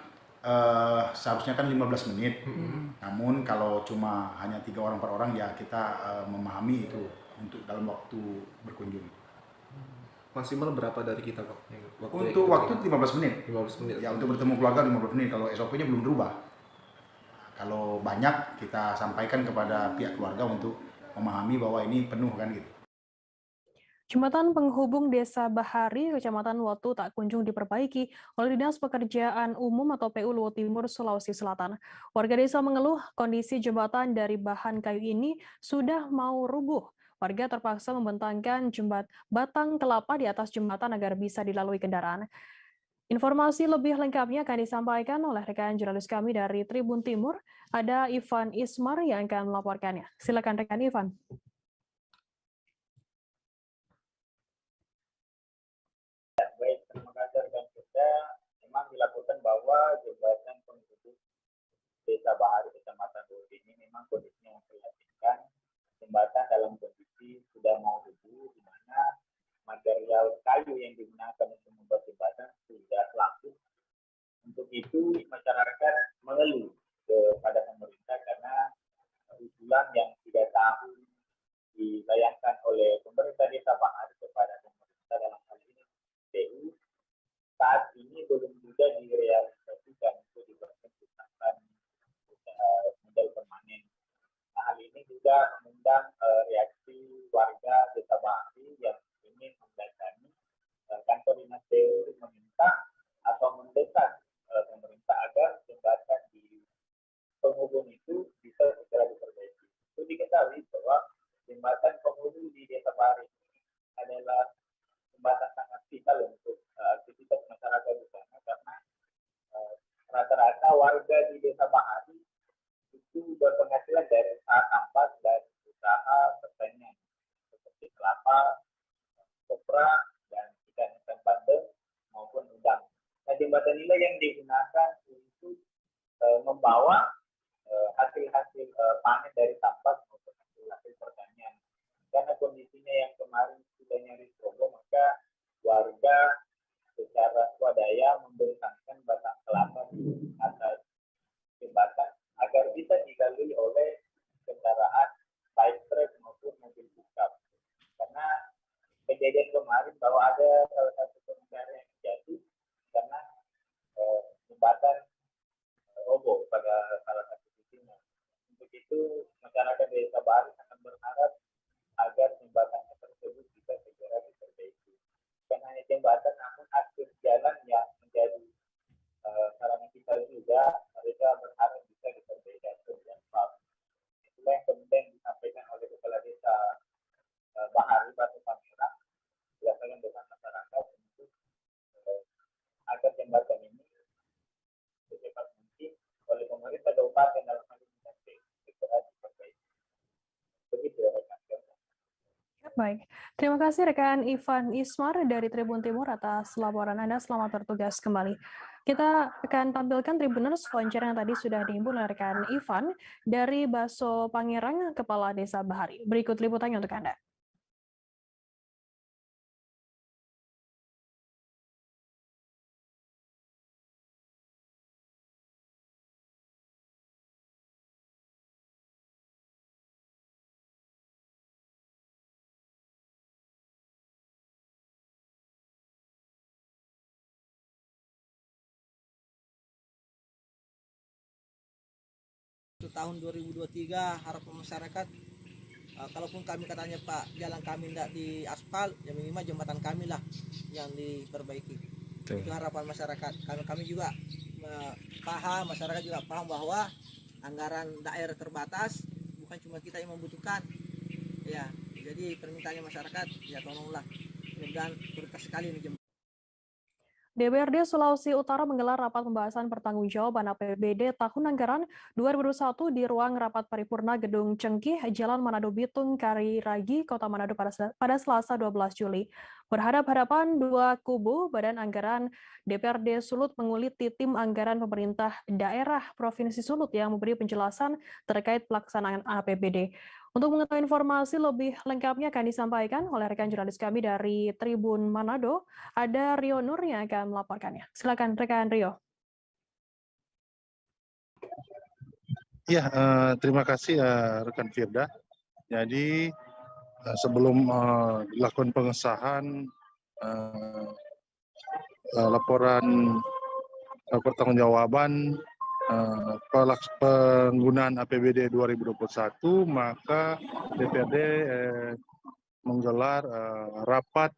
seharusnya kan 15 menit. Namun kalau cuma hanya 3 orang per orang, ya kita memahami itu untuk dalam waktu berkunjung. Maksimal berapa dari kita Pak? Untuk waktu 15 menit. 15 menit. Ya, untuk bertemu keluarga 15 menit. Kalau SOP-nya belum berubah. Kalau banyak, kita sampaikan kepada pihak keluarga untuk memahami bahwa ini penuh kan gitu. Jembatan penghubung Desa Bahari, Kecamatan Watu tak kunjung diperbaiki oleh Dinas Pekerjaan Umum atau PU Luwu Timur, Sulawesi Selatan. Warga desa mengeluh kondisi jembatan dari bahan kayu ini sudah mau rubuh. Warga terpaksa membentangkan batang kelapa di atas jembatan agar bisa dilalui kendaraan. Informasi lebih lengkapnya akan disampaikan oleh rekan jurnalis kami dari Tribun Timur. Ada Ivan Ismar yang akan melaporkannya. Silakan rekan Ivan. Baik, terima kasih rekan kita. Memang dilakukan bahwa jembatan penghubung Desa Bahari Kecamatan Watu ini memang kondisinya memprihatinkan. Jembatan dalam kondisi sudah mau rubuh, di mana material kayu yang digunakan untuk membuat jembatan sudah lapuk. Untuk itu masyarakat mengeluh kepada pemerintah karena usulan yang 3 tahun dilayangkan oleh pemerintah Desa Bahari kepada pemerintah dalam hal ini PU saat ini belum juga direalisasikan untuk dibuatkan model permanen. Nah, hal ini juga mengundang reaksi warga Desa Bahari yang ingin mendatangi kantor dinas PU untuk meminta atau mendesak pemerintah agar jembatan di penghubung itu bisa segera diperbaiki. Itu diketahui bahwa jembatan penghubung di Desa Bahari adalah jembatan sangat vital untuk aktivitas masyarakat di sana karena rata-rata warga di Desa Bahari itu berpenghasilan dari usaha tambak dan usaha pertanian seperti kelapa, kopra, dan ikan-ikan bandeng maupun udang. Nah, jembatan inilah yang digunakan untuk membawa hasil-hasil panen dari tambak maupun hasil pertanian. Karena kondisinya yang kemarin sudah nyaris roboh, maka warga secara swadaya membentangkan batang kelapa di atas jembatan agar bisa dilalui oleh kendaraan baik truk maupun mobil pickup. Karena kejadian kemarin bahwa ada salah satu pengendara yang jatuh karena jembatan roboh pada salah satu sisinya. Untuk itu masyarakat Desa Bahari sangat berharap agar jembatan tersebut bisa segera diperbaiki. Bukan hanya jembatan, namun akses jalan yang menjadi sarana vital juga, mereka berharap bisa diperbaiki dan itulah yang kemudian disampaikan oleh Kepala Desa Bahari Batu Pangerang berdasarkan dengan masyarakat untuk agar jembatan ini secepat mungkin oleh pemerintah kabupaten dalam hal ini segera diperbaiki. Begitu ya rekan. Baik, terima kasih rekan Ivan Ismar dari Tribun Timur atas laporan Anda. Selamat bertugas kembali. Kita akan tampilkan Tribuners wawancara yang tadi sudah dihimpun oleh rekan Ivan dari Baso Pangerang, Kepala Desa Bahari. Berikut liputannya untuk Anda. Tahun 2023 harapan masyarakat kalaupun kami katanya Pak jalan kami tidak di aspal ya minimal jembatan kami lah yang diperbaiki. Itu harapan masyarakat. Kami juga paham, masyarakat juga paham bahwa anggaran daerah terbatas, bukan cuma kita yang membutuhkan ya. Jadi permintaannya masyarakat ya tolonglah, mudah-mudahan prioritas sekali ini jembatan. DPRD Sulawesi Utara menggelar rapat pembahasan pertanggungjawaban APBD tahun anggaran 2021 di ruang rapat paripurna Gedung Cengkih, Jalan Manado Bitung, Kariragi, Kota Manado pada Selasa 12 Juli. Berhadap-hadapan dua kubu, Badan Anggaran DPRD Sulut menguliti tim anggaran pemerintah daerah Provinsi Sulut yang memberi penjelasan terkait pelaksanaan APBD. Untuk mengetahui informasi lebih lengkapnya akan disampaikan oleh rekan jurnalis kami dari Tribun Manado, ada Rio Nur yang akan melaporkannya. Silakan rekan Rio. Ya, terima kasih rekan Firda. Jadi sebelum dilakukan pengesahan laporan pertanggungjawaban penggunaan APBD 2021, maka DPRD menggelar rapat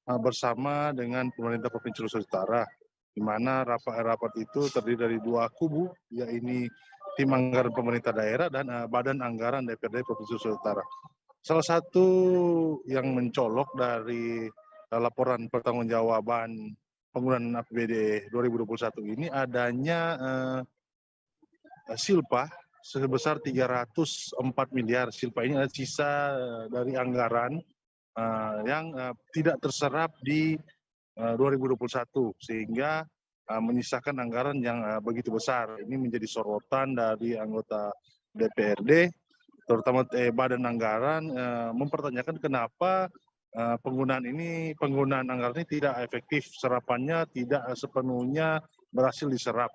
bersama dengan pemerintah Provinsi Sulawesi Utara, di mana rapat itu terdiri dari dua kubu, yaitu tim anggaran pemerintah daerah dan badan anggaran DPRD Provinsi Sulawesi Utara. Salah satu yang mencolok dari laporan pertanggungjawaban penggunaan APBD 2021 ini adanya silpa sebesar 304 miliar. Silpa ini adalah sisa dari anggaran yang tidak terserap di 2021, sehingga menyisakan anggaran yang begitu besar. Ini menjadi sorotan dari anggota DPRD, terutama badan anggaran, mempertanyakan kenapa penggunaan anggaran ini tidak efektif, serapannya tidak sepenuhnya berhasil diserap.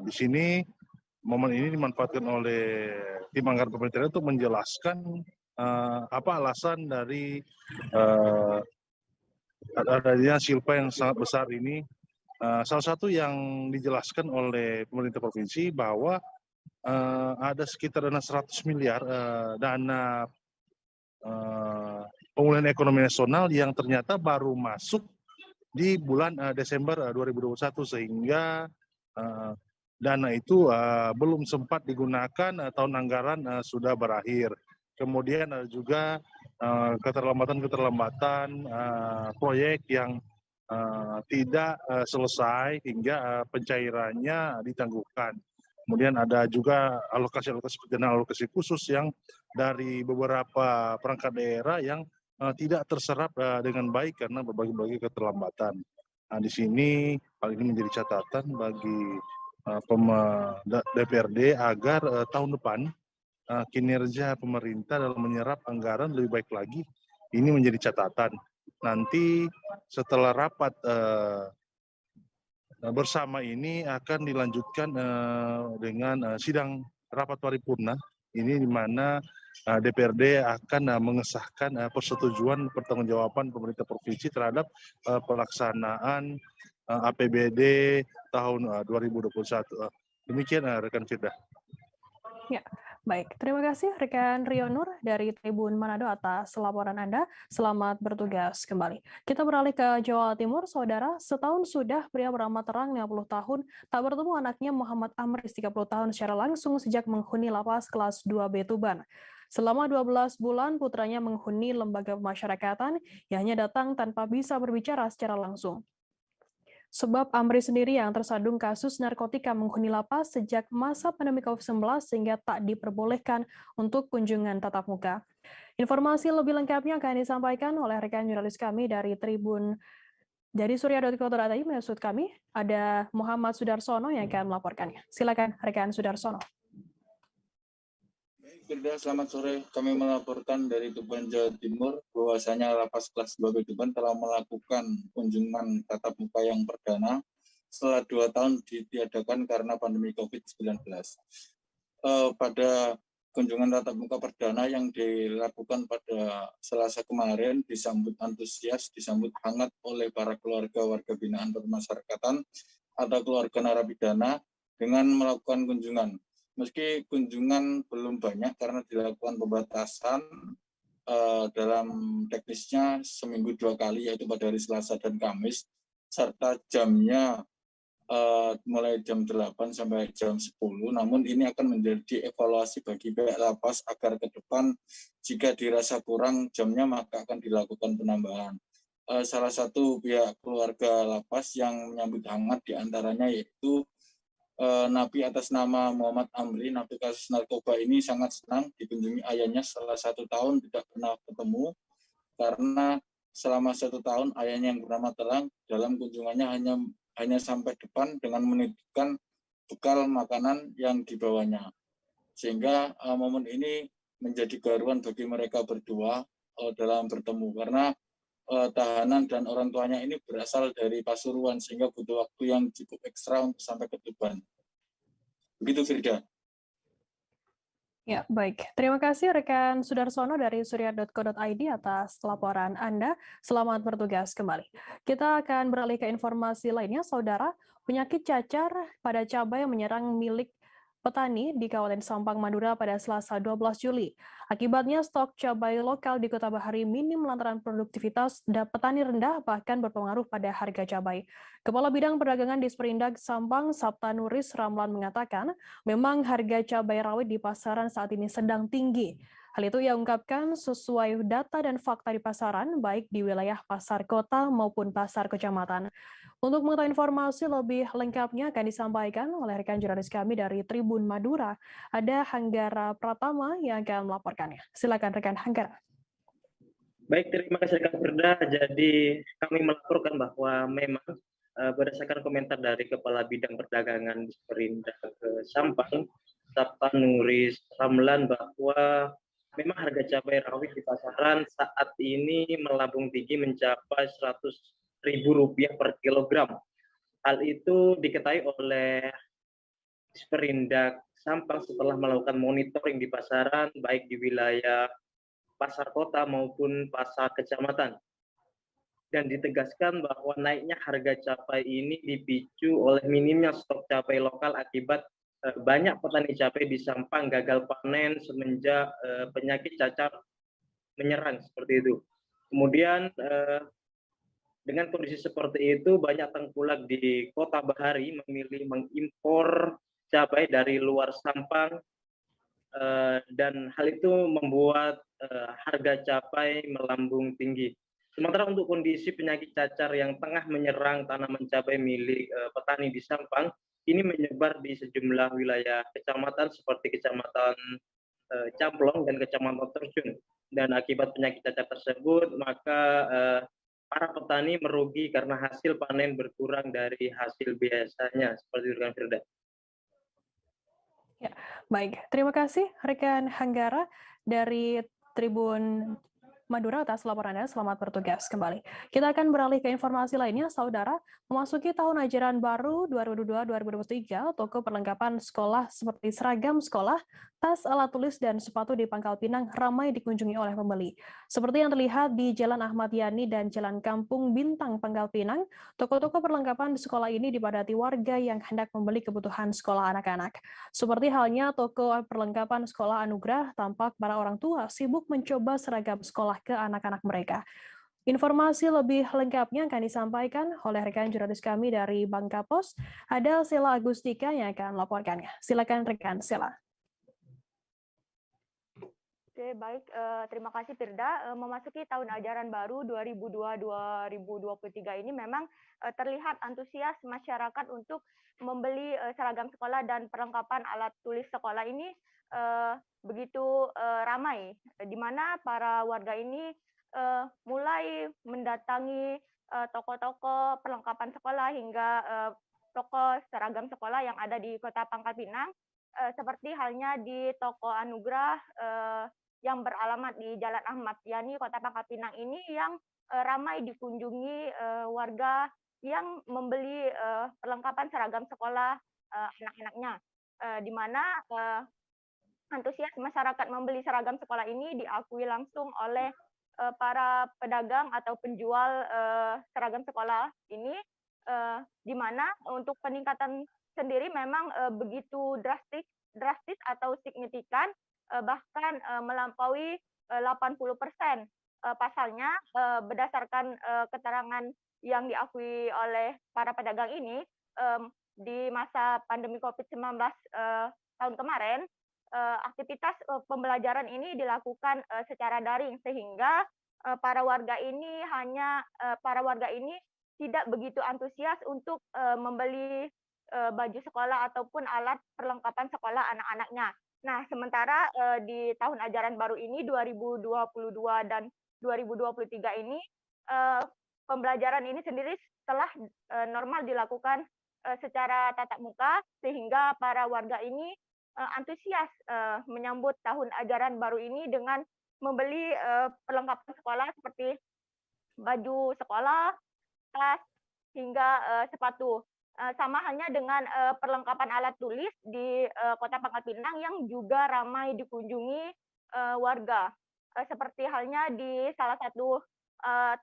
Di sini momen ini dimanfaatkan oleh tim anggaran pemerintah untuk menjelaskan apa alasan dari adanya silpa yang sangat besar ini. Salah satu yang dijelaskan oleh pemerintah provinsi bahwa ada sekitar dana 100 miliar dana pemulihan ekonomi nasional yang ternyata baru masuk di bulan Desember 2021, sehingga dana itu belum sempat digunakan, tahun anggaran sudah berakhir. Kemudian ada juga keterlambatan proyek yang tidak selesai hingga pencairannya ditangguhkan. Kemudian ada juga alokasi dana alokasi khusus yang dari beberapa perangkat daerah yang tidak terserap dengan baik karena berbagai keterlambatan. Nah, di sini hal ini menjadi catatan bagi DPRD agar tahun depan kinerja pemerintah dalam menyerap anggaran lebih baik lagi. Ini menjadi catatan. Nanti setelah rapat bersama ini akan dilanjutkan dengan sidang rapat paripurna. Ini di mana DPRD akan mengesahkan persetujuan pertanggungjawaban pemerintah provinsi terhadap pelaksanaan APBD tahun 2021. Demikian rekan Firda. Ya, baik. Terima kasih rekan Rio Nur dari Tribun Manado atas laporan Anda. Selamat bertugas kembali. Kita beralih ke Jawa Timur, Saudara. Setahun sudah pria bernama Terang 50 tahun tak bertemu anaknya Muhammad Amris 30 tahun secara langsung sejak menghuni lapas kelas 2B Tuban. Selama 12 bulan putranya menghuni lembaga pemasyarakatan, ia hanya datang tanpa bisa berbicara secara langsung. Sebab Amris sendiri yang tersandung kasus narkotika menghuni lapas sejak masa pandemi COVID-19 sehingga tak diperbolehkan untuk kunjungan tatap muka. Informasi lebih lengkapnya akan disampaikan oleh rekan jurnalis kami dari Tribun dari surya.co.id. Maksud kami ada Muhammad Sudarsono yang akan melaporkannya. Silakan rekan Sudarsono. Firda, selamat sore. Kami melaporkan dari Tuban, Jawa Timur, bahwasanya lapas kelas 2B Tuban telah melakukan kunjungan tatap muka yang perdana setelah 2 tahun ditiadakan karena pandemi COVID-19. Pada kunjungan tatap muka perdana yang dilakukan pada Selasa kemarin disambut antusias, disambut hangat oleh para keluarga warga binaan permasyarakatan atau keluarga narapidana dengan melakukan kunjungan. Meski kunjungan belum banyak karena dilakukan pembatasan dalam teknisnya seminggu 2 kali, yaitu pada hari Selasa dan Kamis, serta jamnya mulai jam 8 sampai jam 10. Namun ini akan menjadi evaluasi bagi pihak lapas agar ke depan jika dirasa kurang jamnya maka akan dilakukan penambahan. Salah satu pihak keluarga lapas yang menyambut hangat diantaranya yaitu napi atas nama Muhammad Amri. Napi kasus narkoba ini sangat senang dikunjungi ayahnya setelah 1 tahun tidak pernah ketemu, karena selama 1 tahun ayahnya yang bernama Terang dalam kunjungannya hanya sampai depan dengan menitipkan bekal makanan yang dibawanya, sehingga momen ini menjadi garuan bagi mereka berdua dalam bertemu, karena tahanan dan orang tuanya ini berasal dari Pasuruan sehingga butuh waktu yang cukup ekstra untuk sampai ke Tuban. Begitu, Firda. Ya, baik. Terima kasih rekan Sudarsono dari surya.co.id atas laporan Anda. Selamat bertugas kembali. Kita akan beralih ke informasi lainnya, Saudara. Penyakit cacar pada cabai yang menyerang milik petani di Kabupaten Sampang, Madura pada Selasa 12 Juli. Akibatnya stok cabai lokal di Kota Bahari minim lantaran produktivitas petani rendah bahkan berpengaruh pada harga cabai. Kepala Bidang Perdagangan Disperindag Sampang, Sabta Nuris Ramlan mengatakan, memang harga cabai rawit di pasaran saat ini sedang tinggi. Hal itu ia ungkapkan sesuai data dan fakta di pasaran, baik di wilayah pasar kota maupun pasar kecamatan. Untuk mengetahui informasi lebih lengkapnya akan disampaikan oleh rekan jurnalis kami dari Tribun Madura. Ada Hanggara Pratama yang akan melaporkannya. Silakan rekan Hanggara. Baik, terima kasih rekan Firda. Jadi kami melaporkan bahwa memang berdasarkan komentar dari Kepala Bidang Perdagangan Disperindag Sampang, Sabta Nuris Ramlan, bahwa memang harga cabai rawit di pasaran saat ini melambung tinggi mencapai Rp100.000 per kilogram. Hal itu diketahui oleh Disperindag Sampang setelah melakukan monitoring di pasaran, baik di wilayah pasar kota maupun pasar kecamatan. Dan ditegaskan bahwa naiknya harga cabai ini dipicu oleh minimnya stok cabai lokal akibat banyak petani cabai di Sampang gagal panen semenjak penyakit cacar menyerang seperti itu. Kemudian dengan kondisi seperti itu, banyak tengkulak di Kota Bahari memilih mengimpor cabai dari luar Sampang, dan hal itu membuat harga cabai melambung tinggi. Sementara untuk kondisi penyakit cacar yang tengah menyerang tanaman cabai milik petani di Sampang, ini menyebar di sejumlah wilayah kecamatan seperti Kecamatan Camplong dan Kecamatan Terjun. Dan akibat penyakit cacar tersebut, maka para petani merugi karena hasil panen berkurang dari hasil biasanya. Seperti itu, rekan Firda. Ya, baik. Terima kasih rekan Hanggara dari Tribun Madura atas laporannya. Selamat bertugas kembali. Kita akan beralih ke informasi lainnya, saudara. Memasuki tahun ajaran baru 2022-2023, toko perlengkapan sekolah seperti seragam sekolah, tas, alat tulis, dan sepatu di Pangkal Pinang ramai dikunjungi oleh pembeli. Seperti yang terlihat di Jalan Ahmad Yani dan Jalan Kampung Bintang, Pangkal Pinang, toko-toko perlengkapan sekolah ini dipadati warga yang hendak membeli kebutuhan sekolah anak-anak. Seperti halnya toko perlengkapan sekolah Anugrah, tampak para orang tua sibuk mencoba seragam sekolah ke anak-anak mereka. Informasi lebih lengkapnya akan disampaikan oleh rekan jurnalis kami dari Bangka Pos, ada Sela Agustika yang akan melaporkannya. Silakan rekan Sela. Oke, baik. Terima kasih Firda. Memasuki tahun ajaran baru 2022-2023 ini memang terlihat antusias masyarakat untuk membeli seragam sekolah dan perlengkapan alat tulis sekolah ini begitu ramai, di mana para warga ini mulai mendatangi toko-toko perlengkapan sekolah hingga toko seragam sekolah yang ada di Kota Pangkal Pinang, seperti halnya di toko Anugrah yang beralamat di Jalan Ahmad Yani, Kota Pangkal Pinang ini yang ramai dikunjungi warga yang membeli perlengkapan seragam sekolah anak-anaknya, di mana antusias masyarakat membeli seragam sekolah ini diakui langsung oleh para pedagang atau penjual seragam sekolah ini, di mana untuk peningkatan sendiri memang begitu drastis atau signifikan, bahkan melampaui 80%. Pasalnya, berdasarkan keterangan yang diakui oleh para pedagang ini, di masa pandemi COVID-19 tahun kemarin, aktivitas pembelajaran ini dilakukan secara daring, sehingga para warga ini tidak begitu antusias untuk membeli baju sekolah ataupun alat perlengkapan sekolah anak-anaknya. Nah, sementara di tahun ajaran baru ini 2022 dan 2023 ini pembelajaran ini sendiri telah normal dilakukan secara tatap muka, sehingga para warga ini antusias menyambut tahun ajaran baru ini dengan membeli perlengkapan sekolah seperti baju sekolah, tas, hingga sepatu. Sama halnya dengan perlengkapan alat tulis di Kota Pangkal Pinang yang juga ramai dikunjungi warga. Seperti halnya di salah satu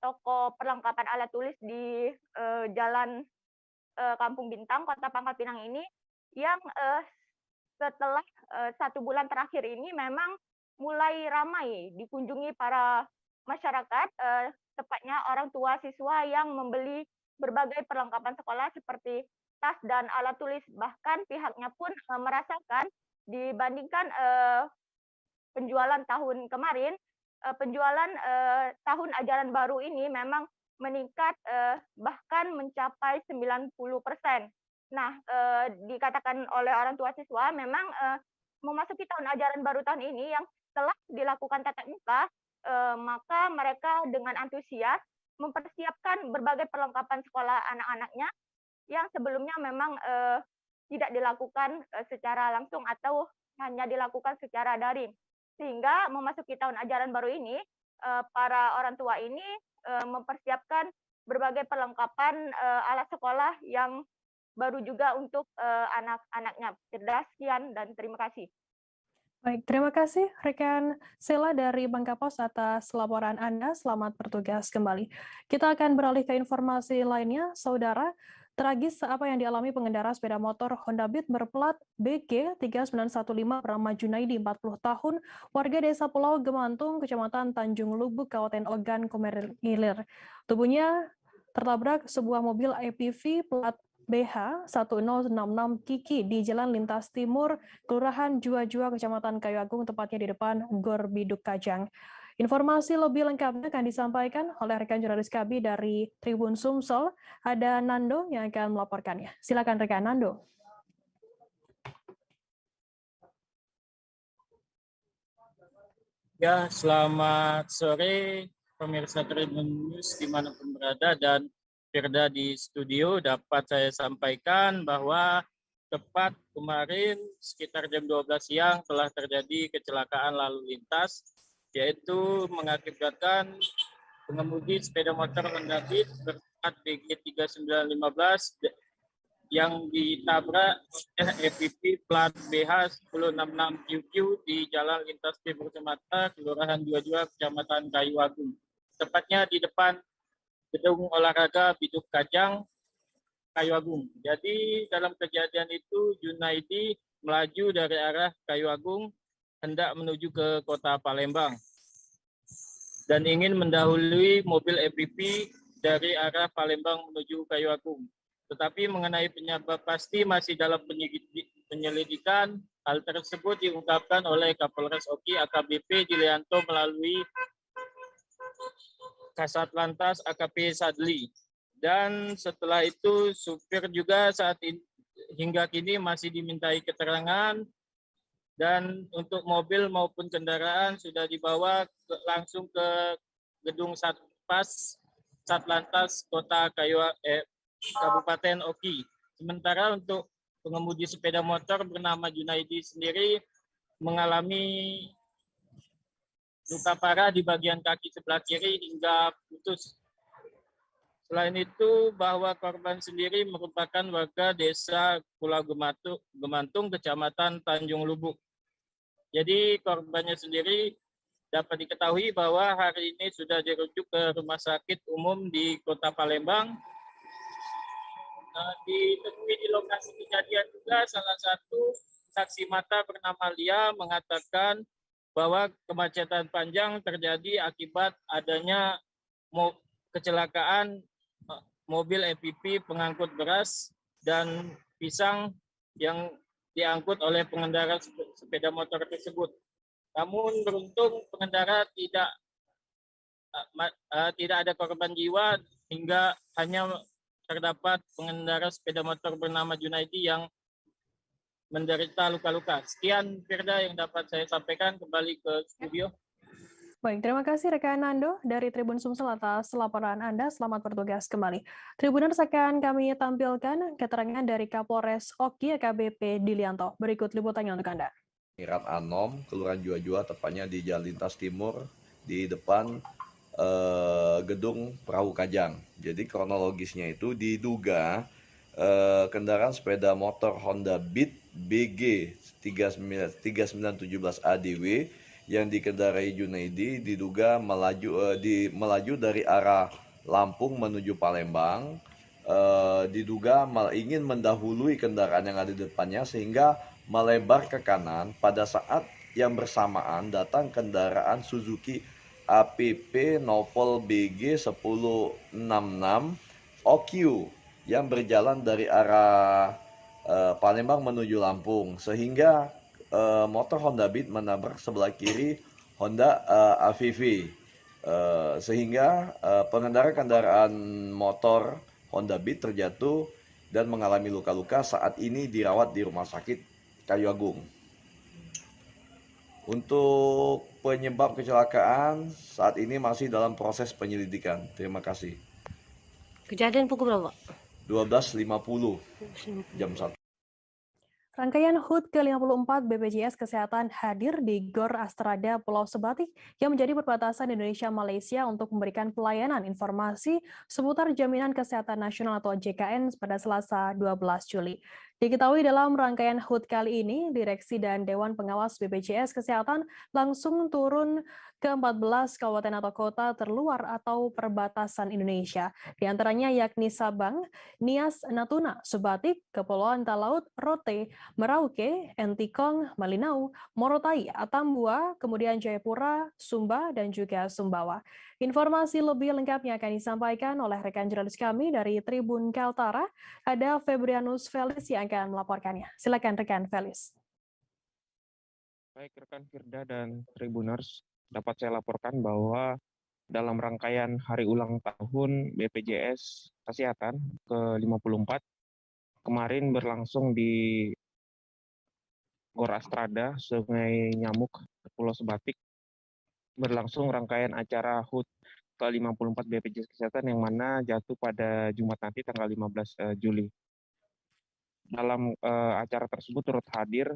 toko perlengkapan alat tulis di Jalan Kampung Bintang, Kota Pangkal Pinang ini, yang setelah 1 bulan terakhir ini memang mulai ramai dikunjungi para masyarakat, tepatnya orang tua siswa yang membeli berbagai perlengkapan sekolah seperti tas dan alat tulis. Bahkan pihaknya pun merasakan dibandingkan penjualan tahun kemarin, penjualan tahun ajaran baru ini memang meningkat bahkan mencapai 90%. Nah, dikatakan oleh orang tua siswa memang memasuki tahun ajaran baru tahun ini yang telah dilakukan tatap muka, maka mereka dengan antusias mempersiapkan berbagai perlengkapan sekolah anak-anaknya yang sebelumnya memang tidak dilakukan secara langsung atau hanya dilakukan secara daring. Sehingga memasuki tahun ajaran baru ini, para orang tua ini mempersiapkan berbagai perlengkapan alat sekolah yang baru juga untuk anak-anaknya. Sekian dan terima kasih. Baik, terima kasih rekan Sela dari Bangka Pos atas laporan Anda. Selamat bertugas kembali. Kita akan beralih ke informasi lainnya, saudara. Tragis apa yang dialami pengendara sepeda motor Honda Beat berplat BG 3915 bernama Junaidi, 40 tahun, warga Desa Pulau Gemantung, Kecamatan Tanjung Lubuk, Kabupaten Ogan Komering Ilir. Tubuhnya tertabrak sebuah mobil APV plat BH 1066 Kiki di Jalan Lintas Timur, Kelurahan Jua-Jua, Kecamatan Kayu Agung, tepatnya di depan Gor Biduk Kajang. Informasi lebih lengkapnya akan disampaikan oleh rekan jurnalis kami dari Tribun Sumsel. Ada Nando yang akan melaporkannya. Silakan rekan Nando. Ya, selamat sore pemirsa Tribun News dimanapun berada, dan Firda di studio. Dapat saya sampaikan bahwa tepat kemarin sekitar jam 12 siang telah terjadi kecelakaan lalu lintas, yaitu mengakibatkan pengemudi sepeda motor Honda Beat berplat BG 3915 yang ditabrak APV plat BH 1066 QQ di Jalan Lintas Timur Cemata, Kelurahan Jua-Jua, Kecamatan Kayu Agung. Tepatnya di depan Gedung Olahraga Biduk Kajang, Kayu Agung. Jadi dalam kejadian itu Junaidi melaju dari arah Kayu Agung hendak menuju ke kota Palembang dan ingin mendahului mobil APV dari arah Palembang menuju Kayu Agung. Tetapi mengenai penyebab pasti masih dalam penyelidikan. Hal tersebut diungkapkan oleh Kapolres Oki AKBP Dilianto melalui Kasat Lantas AKP Sadli. Dan setelah itu supir juga hingga kini masih dimintai keterangan, dan untuk mobil maupun kendaraan sudah dibawa langsung ke gedung Satpas Satlantas Kota Kabupaten Oki. Sementara untuk pengemudi sepeda motor bernama Junaidi sendiri mengalami luka parah di bagian kaki sebelah kiri hingga putus. Selain itu, bahwa korban sendiri merupakan warga desa Pulau Gemantung, Kecamatan Tanjung Lubuk. Jadi korbannya sendiri dapat diketahui bahwa hari ini sudah dirujuk ke Rumah Sakit Umum di Kota Palembang. Ditemui di lokasi kejadian juga salah satu saksi mata bernama Lia mengatakan bahwa kemacetan panjang terjadi akibat adanya kecelakaan mobil APV pengangkut beras dan pisang yang diangkut oleh pengendara sepeda motor tersebut. Namun beruntung pengendara tidak ada korban jiwa hingga hanya terdapat pengendara sepeda motor bernama Junaidi yang menderita luka-luka. Sekian Firda yang dapat saya sampaikan, kembali ke studio. Baik, terima kasih rekan Nando dari Tribun Sumsel atas laporan Anda. Selamat bertugas kembali. Tribuners, akan kami tampilkan keterangan dari Kapolres Oki AKBP Dilianto. Berikut liputannya untuk Anda. Mirat Anom, Kelurahan Jua-Jua, tepatnya di Jalan Lintas Timur, di depan gedung Perahu Kajang. Jadi kronologisnya itu diduga kendaraan sepeda motor Honda Beat BG 3917 ADW yang dikendarai Junaidi diduga melaju dari arah Lampung menuju Palembang, diduga ingin mendahului kendaraan yang ada di depannya sehingga melebar ke kanan pada saat yang bersamaan datang kendaraan Suzuki APP Nopol BG 1066 OQ yang berjalan dari arah Palembang menuju Lampung, sehingga motor Honda Beat menabrak sebelah kiri Honda AVV, sehingga pengendara kendaraan motor Honda Beat terjatuh dan mengalami luka-luka, saat ini dirawat di Rumah Sakit Kayu Agung. Untuk penyebab kecelakaan saat ini masih dalam proses penyelidikan. Terima kasih. Kejadian pukul berapa? 12.50 jam 1. Rangkaian HUT ke-54 BPJS Kesehatan hadir di Gor Astrada Pulau Sebatik yang menjadi perbatasan Indonesia-Malaysia untuk memberikan pelayanan informasi seputar Jaminan Kesehatan Nasional atau JKN pada Selasa 12 Juli. Diketahui dalam rangkaian HUT kali ini, Direksi dan Dewan Pengawas BPJS Kesehatan langsung turun ke 14 kabupaten atau kota terluar atau perbatasan Indonesia. Di antaranya yakni Sabang, Nias, Natuna, Sebatik, Kepulauan Talaut, Rote, Merauke, Entikong, Malinau, Morotai, Atambua, kemudian Jayapura, Sumba, dan juga Sumbawa. Informasi lebih lengkapnya akan disampaikan oleh rekan jurnalis kami dari Tribun Kaltara, ada Febrianus Felis yang akan melaporkannya. Silakan rekan Felis. Baik rekan Firda dan Tribuners, dapat saya laporkan bahwa dalam rangkaian hari ulang tahun BPJS Kesehatan ke-54 kemarin berlangsung di Gor Astrada, Sungai Nyamuk, Pulau Sebatik, berlangsung rangkaian acara HUT ke-54 BPJS Kesehatan yang mana jatuh pada Jumat nanti tanggal 15 Juli. Dalam acara tersebut turut hadir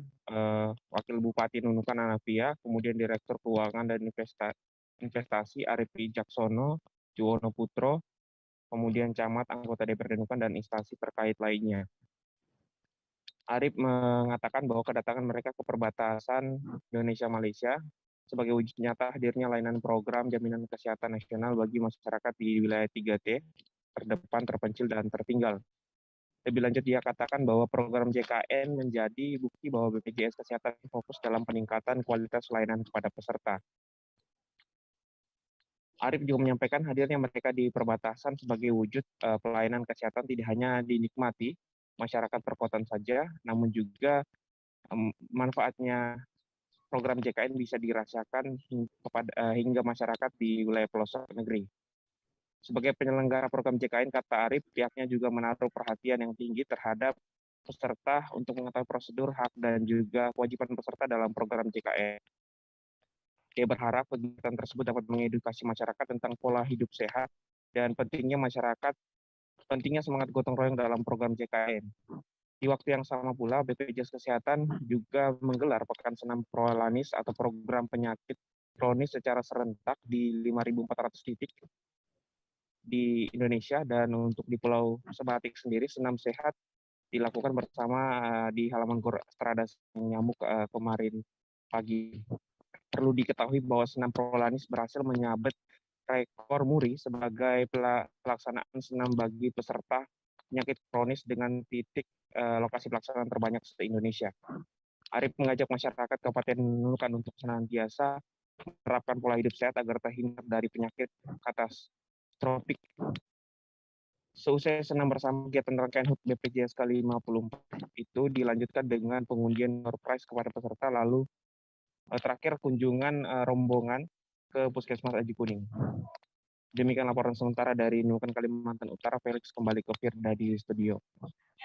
Wakil Bupati Nunukan Anavia, kemudian Direktur Keuangan dan Investasi Arif Wijaksono, Juwono Putro, kemudian Camat, anggota DPRD Nunukan, dan instansi terkait lainnya. Arif mengatakan bahwa kedatangan mereka ke perbatasan Indonesia-Malaysia sebagai wujud nyata hadirnya layanan program Jaminan Kesehatan Nasional bagi masyarakat di wilayah 3T, terdepan, terpencil, dan tertinggal. Lebih lanjut, dia katakan bahwa program JKN menjadi bukti bahwa BPJS Kesehatan fokus dalam peningkatan kualitas layanan kepada peserta. Arif juga menyampaikan hadirnya mereka di perbatasan sebagai wujud pelayanan kesehatan tidak hanya dinikmati masyarakat perkotaan saja, namun juga manfaatnya program JKN bisa dirasakan hingga masyarakat di wilayah pelosok negeri. Sebagai penyelenggara program JKN, kata Arif, pihaknya juga menaruh perhatian yang tinggi terhadap peserta untuk mengetahui prosedur, hak, dan juga kewajiban peserta dalam program JKN. Dia berharap kegiatan tersebut dapat mengedukasi masyarakat tentang pola hidup sehat dan pentingnya semangat gotong royong dalam program JKN. Di waktu yang sama pula, BPJS Kesehatan juga menggelar Pekan Senam Prolanis atau program penyakit kronis secara serentak di 5.400 titik di Indonesia, dan untuk di Pulau Sebatik sendiri senam sehat dilakukan bersama di halaman Gor Astrada Nyamuk kemarin pagi. Perlu diketahui bahwa senam Prolanis berhasil menyabet rekor muri sebagai pelaksanaan senam bagi peserta penyakit kronis dengan titik lokasi pelaksanaan terbanyak se-Indonesia. Arif mengajak masyarakat Kabupaten Nunukan untuk senantiasa menerapkan pola hidup sehat agar terhindar dari penyakit katastropik. Seusai senam bersama kegiatan rangkaian HUT BPJS ke-54 itu dilanjutkan dengan pengundian door prize kepada peserta, lalu terakhir kunjungan rombongan ke Puskesmas Aji Kuning. Demikian laporan sementara dari Nunukan, Kalimantan Utara. Felix kembali ke Firda di studio.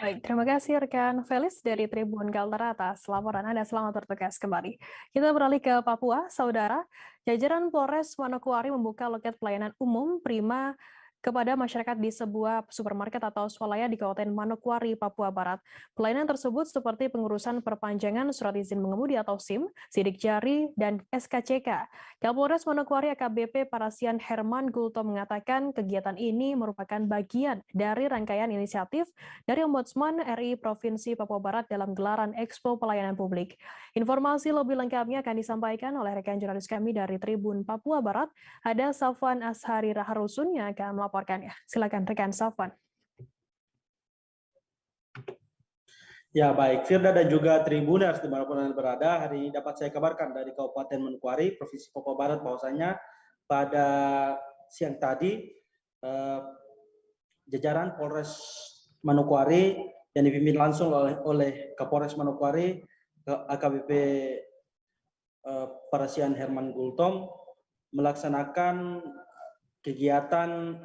Baik, terima kasih rekan Felix dari Tribun Kaltara atas laporan Anda. Selamat bertugas kembali. Kita beralih ke Papua, saudara. Jajaran Polres Manokwari membuka loket pelayanan umum Prima kepada masyarakat di sebuah supermarket atau swalaya di Kabupaten Manokwari, Papua Barat. Pelayanan tersebut seperti pengurusan perpanjangan surat izin mengemudi atau SIM, sidik jari, dan SKCK. Kapolres Manokwari AKBP Parasian Herman Gulto mengatakan kegiatan ini merupakan bagian dari rangkaian inisiatif dari Ombudsman RI Provinsi Papua Barat dalam gelaran Expo Pelayanan Publik. Informasi lebih lengkapnya akan disampaikan oleh rekan jurnalis kami dari Tribun Papua Barat, ada Safwan Ashari Raharusun yang akan melaporkannya. Silakan rekan Safwan. Ya baik, Firda dan juga Tribuners dimanapun Anda berada, hari ini dapat saya kabarkan dari Kabupaten Manokwari, Provinsi Papua Barat, bahwasanya pada siang tadi jajaran Polres Manokwari yang dipimpin langsung oleh Kapolres Manokwari, AKBP Parasian Herman Gultom, melaksanakan kegiatan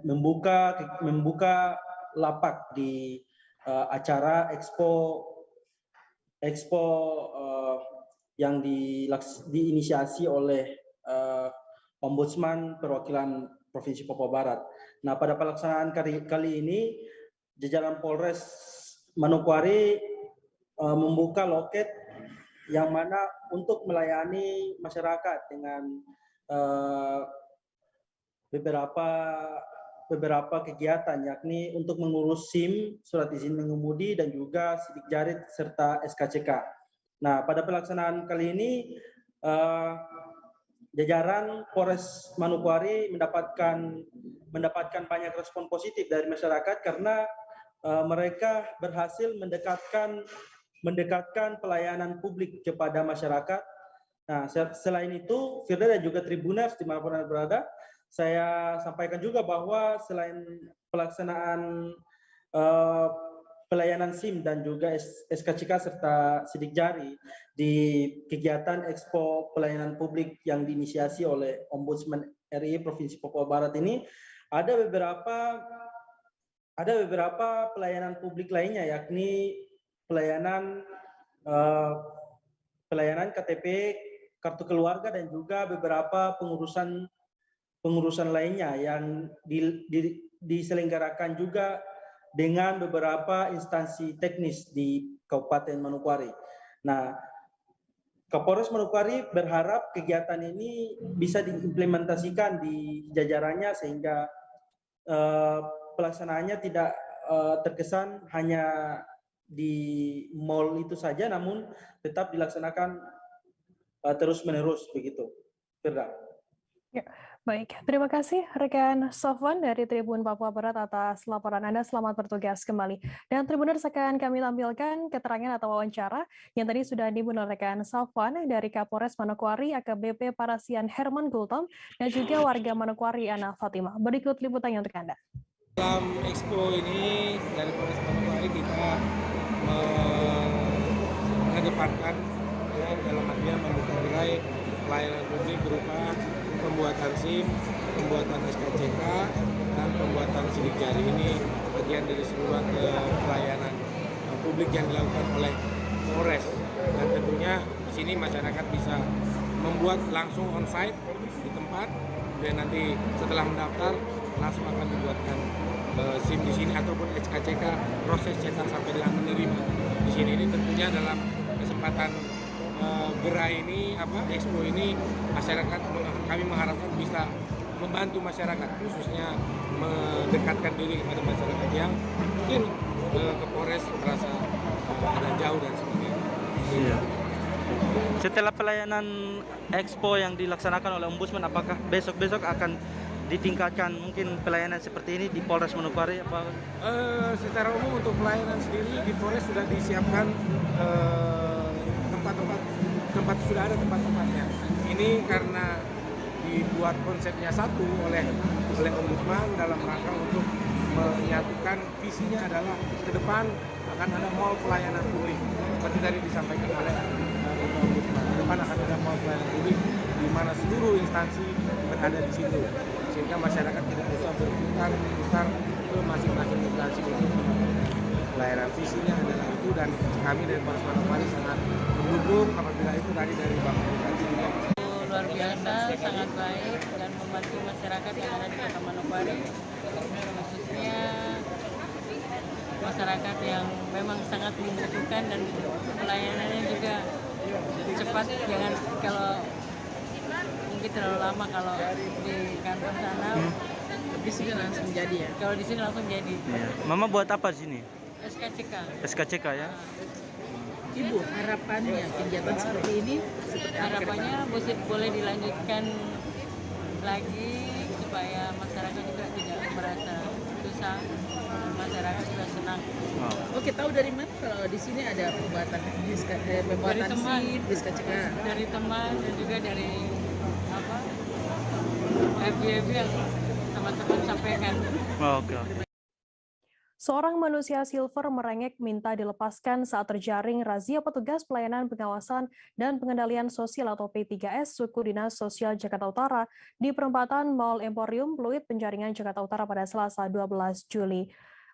membuka lapak di acara Expo yang diinisiasi oleh Ombudsman Perwakilan Provinsi Papua Barat. Nah, pada pelaksanaan kali ini, jajaran Polres Manokwari membuka loket yang mana untuk melayani masyarakat dengan beberapa kegiatan, yakni untuk mengurus SIM, surat izin mengemudi, dan juga sidik jari serta SKCK. Nah, pada pelaksanaan kali ini jajaran Polres Manokwari mendapatkan banyak respon positif dari masyarakat karena mereka berhasil mendekatkan pelayanan publik kepada masyarakat. Nah, selain itu, Firda dan juga Tribuners dimanapun Anda berada, saya sampaikan juga bahwa selain pelaksanaan pelayanan SIM dan juga SKCK serta sidik jari di kegiatan Expo Pelayanan Publik yang diinisiasi oleh Ombudsman RI Provinsi Papua Barat ini, ada beberapa pelayanan publik lainnya, yakni pelayanan KTP, kartu keluarga, dan juga beberapa pengurusan lainnya yang diselenggarakan juga dengan beberapa instansi teknis di Kabupaten Manokwari. Nah, Kapolres Manokwari berharap kegiatan ini bisa diimplementasikan di jajarannya sehingga pelaksanaannya tidak terkesan hanya di mall itu saja, namun tetap dilaksanakan terus-menerus begitu. Firda. Ya, baik. Terima kasih rekan Sofwan dari Tribun Papua Barat atas laporan Anda. Selamat bertugas kembali. Dan Tribuners, akan kami tampilkan keterangan atau wawancara yang tadi sudah dibuat oleh rekan Sofwan dari Kapolres Manokwari, AKBP Parasian Herman Gultom, dan juga warga Manokwari Ana Fatimah. Berikut liputannya untuk Anda. Dalam Expo ini dari Polres Manokwari kita mengedepankan dalam artian membuka gerai pelayanan publik berupa pembuatan SIM, pembuatan SKCK, dan pembuatan sidik jari. Ini bagian dari seluruh pelayanan publik yang dilakukan oleh Polres. Dan tentunya di sini masyarakat bisa membuat langsung on-site di tempat, dan nanti setelah mendaftar langsung akan dibuatkan SIM di sini ataupun SKCK, proses cetak sampai dengan menerima di sini. Ini tentunya dalam kesempatan gerai ini, Expo ini, masyarakat, kami mengharapkan bisa membantu masyarakat, khususnya mendekatkan diri kepada masyarakat yang mungkin ke Polres merasa ada jauh dan sebagainya. Iya. Setelah pelayanan Expo yang dilaksanakan oleh Ombudsman, apakah besok-besok akan ditingkatkan mungkin pelayanan seperti ini di Polres Manokwari? Secara umum untuk pelayanan sendiri di Polres sudah disiapkan tempat sudah ada tempat-tempatnya. Ini karena dibuat konsepnya satu oleh Ombudsman dalam rangka untuk menyatukan visinya adalah ke depan akan ada mall pelayanan publik seperti tadi disampaikan oleh Ombudsman. Ke depan akan ada mall pelayanan publik di mana seluruh instansi berada di situ, sehingga masyarakat tidak usah berputar-putar ke masing-masing instansi untuk mendapatkan pelayanan. Visinya adalah itu, dan kami dari Polres Manokwari sangat mendukung apabila itu tadi dari Bapak Bupati juga. Luar biasa, sangat baik dan membantu masyarakat yang ada di Kota Manokwari, khususnya masyarakat yang memang sangat membutuhkan, dan pelayanannya juga cepat. Jangan kalau mungkin terlalu lama kalau di kantor sana, di sini langsung jadi ya. Kalau di sini langsung jadi. Ya. Mama buat apa di sini? SKCK. SKCK ya. Ibu, harapannya kegiatan seperti ini, harapannya boleh dilanjutkan lagi supaya masyarakat juga tidak merasa susah, masyarakat juga senang. Oke, tahu dari mana kalau di sini ada pembuatan SIM, diskaceka? Dari teman dan juga dari apa FB yang teman-teman sampaikan. Oke. Seorang manusia silver merengek minta dilepaskan saat terjaring razia petugas pelayanan pengawasan dan pengendalian sosial atau P3S suku Dinas Sosial Jakarta Utara di perempatan Mall Emporium Pluit Penjaringan Jakarta Utara pada Selasa 12 Juli.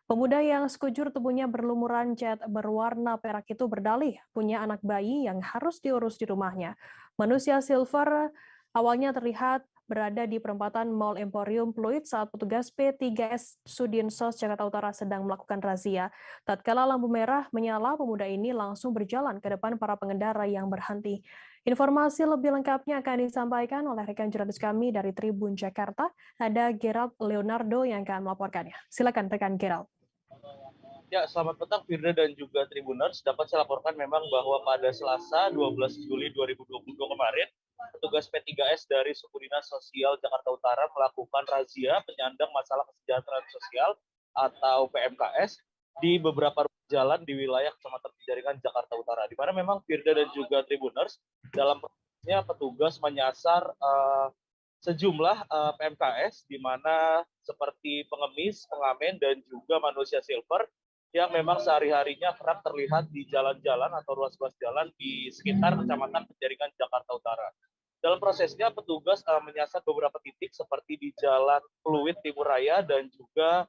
Pemuda yang sekujur tubuhnya berlumuran cat berwarna perak itu berdalih punya anak bayi yang harus diurus di rumahnya. Manusia silver awalnya terlihat berada di perempatan Mall Emporium Pluit saat petugas P3S Sudinsos Jakarta Utara sedang melakukan razia. Tatkala lampu merah menyala, pemuda ini langsung berjalan ke depan para pengendara yang berhenti. Informasi lebih lengkapnya akan disampaikan oleh rekan jurnalis kami dari Tribun Jakarta. Ada Gerald Leonardo yang akan melaporkannya. Silakan rekan Gerald. Ya, selamat petang Firda dan juga Tribuners. Dapat saya laporkan memang bahwa pada Selasa 12 Juli 2022 kemarin, petugas P3S dari Suku Dinas Sosial Jakarta Utara melakukan razia penyandang masalah kesejahteraan sosial atau PMKS di beberapa jalan di wilayah Kecamatan Penjaringan Jakarta Utara, di mana memang Firda dan juga Tribuners dalam prosesnya petugas menyasar sejumlah PMKS di mana seperti pengemis, pengamen, dan juga manusia silver yang memang sehari-harinya kerap terlihat di jalan-jalan atau ruas-ruas jalan di sekitar Kecamatan Penjaringan Jakarta Utara. Dalam prosesnya, petugas menyasar beberapa titik seperti di Jalan Pluit Timur Raya dan juga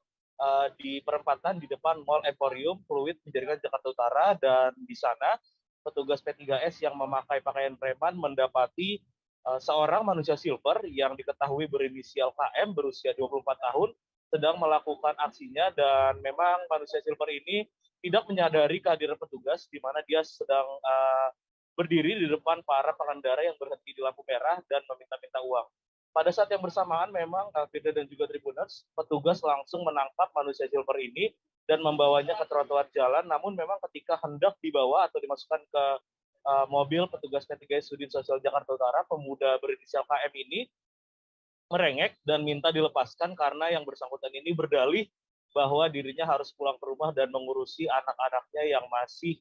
di perempatan di depan Mall Emporium Pluit Penjaringan Jakarta Utara, dan di sana petugas P3S yang memakai pakaian preman mendapati seorang manusia silver yang diketahui berinisial KM berusia 24 tahun sedang melakukan aksinya, dan memang manusia silver ini tidak menyadari kehadiran petugas di mana dia sedang berdiri di depan para pengendara yang berhenti di lampu merah dan meminta-minta uang. Pada saat yang bersamaan memang Firda dan juga Tribuners, petugas langsung menangkap manusia silver ini dan membawanya ke trotoar jalan, namun memang ketika hendak dibawa atau dimasukkan ke mobil petugas P3S Sudin Sosial Jakarta Utara, pemuda berinisial KM ini merengek dan minta dilepaskan karena yang bersangkutan ini berdalih bahwa dirinya harus pulang ke rumah dan mengurusi anak-anaknya yang masih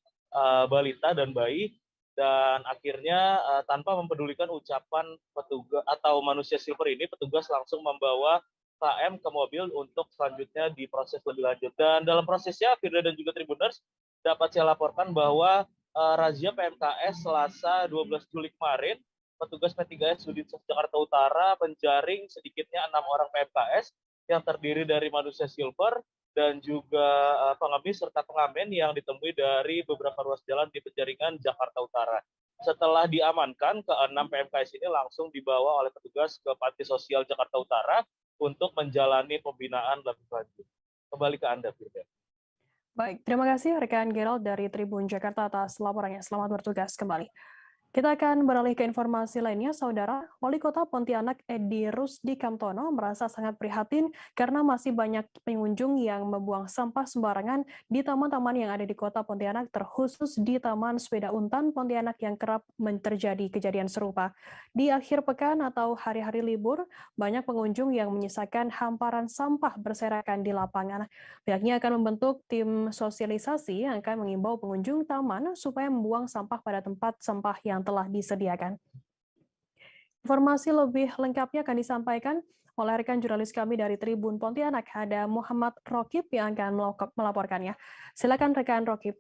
balita dan bayi, dan akhirnya tanpa mempedulikan ucapan petugas atau manusia silver ini, petugas langsung membawa KM ke mobil untuk selanjutnya diproses lebih lanjut. Dan dalam prosesnya Firda dan juga Tribuners dapat saya laporkan bahwa razia PMKS Selasa 12 Juli kemarin, petugas P3S Sudinsos Jakarta Utara menjaring sedikitnya 6 orang PMKS yang terdiri dari manusia silver dan juga pengemis serta pengamen yang ditemui dari beberapa ruas jalan di Penjaringan Jakarta Utara. Setelah diamankan, ke-6 PMKS ini langsung dibawa oleh petugas ke Panti Sosial Jakarta Utara untuk menjalani pembinaan lebih lanjut. Kembali ke Anda, Firda. Baik, terima kasih rekan Gerald dari Tribun Jakarta atas laporannya. Selamat bertugas kembali. Kita akan beralih ke informasi lainnya, Saudara. Wali Kota Pontianak Edi Rusdi Kamtono merasa sangat prihatin karena masih banyak pengunjung yang membuang sampah sembarangan di taman-taman yang ada di Kota Pontianak, terkhusus di Taman Sepeda Untan Pontianak yang kerap terjadi kejadian serupa. Di akhir pekan atau hari-hari libur, banyak pengunjung yang menyisakan hamparan sampah berserakan di lapangan. Pihaknya akan membentuk tim sosialisasi yang akan mengimbau pengunjung taman supaya membuang sampah pada tempat sampah yang telah disediakan. Informasi lebih lengkapnya akan disampaikan oleh rekan jurnalis kami dari Tribun Pontianak, ada Muhammad Rokib yang akan melaporkannya. Silakan rekan Rokib.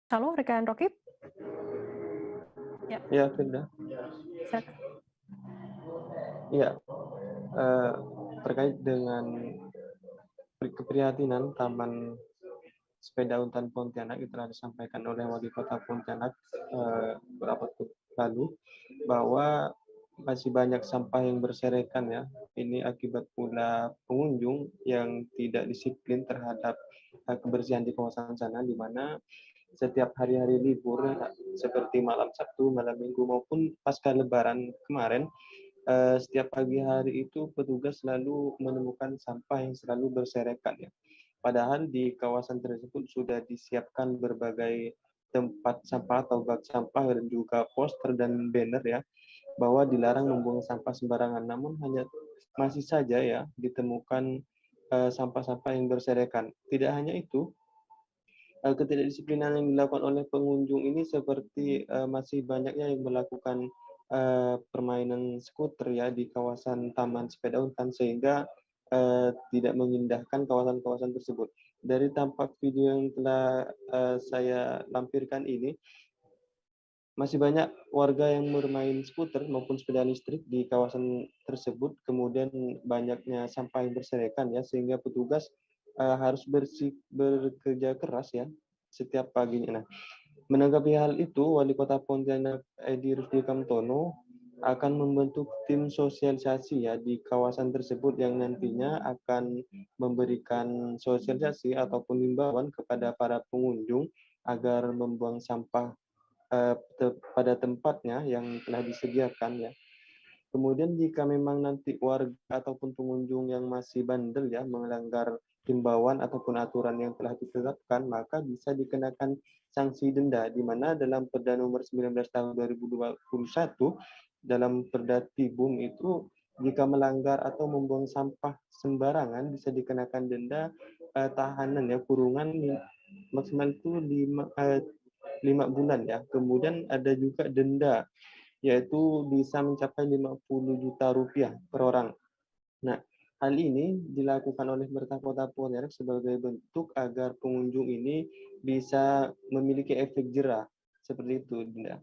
Halo rekan Rokib. Ya, Firda. Ya, terkait dengan keprihatinan Taman Sepeda Untan Pontianak itu telah disampaikan oleh Wali Kota Pontianak beberapa waktu lalu bahwa masih banyak sampah yang berserakan ya. Ini akibat pula pengunjung yang tidak disiplin terhadap kebersihan di kawasan sana, di mana setiap hari-hari libur seperti malam Sabtu, malam Minggu maupun pasca Lebaran kemarin, setiap pagi hari itu petugas selalu menemukan sampah yang selalu berserakan ya. Padahal di kawasan tersebut sudah disiapkan berbagai tempat sampah atau bak sampah dan juga poster dan banner ya. bahwa dilarang membuang sampah sembarangan. Namun masih saja ya ditemukan sampah-sampah yang berserakan. Tidak hanya itu, ketidakdisiplinan yang dilakukan oleh pengunjung ini seperti masih banyaknya yang melakukan permainan skuter ya di kawasan Taman Sepeda Untan, sehingga tidak mengindahkan kawasan-kawasan tersebut. Dari tampak video yang telah saya lampirkan ini, masih banyak warga yang bermain skuter maupun sepeda listrik di kawasan tersebut. Kemudian banyaknya sampah yang berserakan ya, sehingga petugas harus bekerja keras ya setiap paginya. Nah, menanggapi hal itu, Wali Kota Pontianak Edi Rusdi Kamtono akan membentuk tim sosialisasi ya di kawasan tersebut yang nantinya akan memberikan sosialisasi ataupun himbauan kepada para pengunjung agar membuang sampah pada tempatnya yang telah disediakan ya. Kemudian jika memang nanti warga ataupun pengunjung yang masih bandel ya melanggar himbauan ataupun aturan yang telah ditetapkan, maka bisa dikenakan sanksi denda, di mana dalam Perda nomor 19 tahun 2021 dalam Perda Tibum itu jika melanggar atau membuang sampah sembarangan bisa dikenakan denda tahanan ya, kurungan maksimal itu 5 bulan ya. Kemudian ada juga denda, yaitu bisa mencapai 50 juta rupiah per orang. Nah, hal ini dilakukan oleh pemerintah Kota Pontianak sebagai bentuk agar pengunjung ini bisa memiliki efek jerah. Seperti itu, Dinda.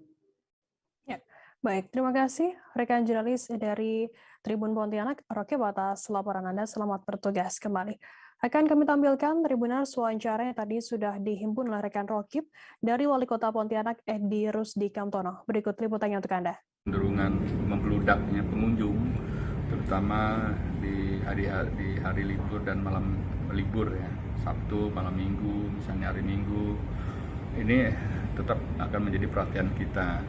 Ya, baik. Terima kasih rekan jurnalis dari Tribun Pontianak, Roke, atas laporan Anda. Selamat bertugas kembali. Akan kami tampilkan Tribuners wawancara yang tadi sudah dihimpun oleh rekan Rokib dari Wali Kota Pontianak Edi Rusdi Kamtono. Berikut liputannya untuk Anda. Cenderungan membludaknya pengunjung, terutama di hari libur dan malam libur ya, Sabtu, malam Minggu, misalnya hari Minggu, ini tetap akan menjadi perhatian kita.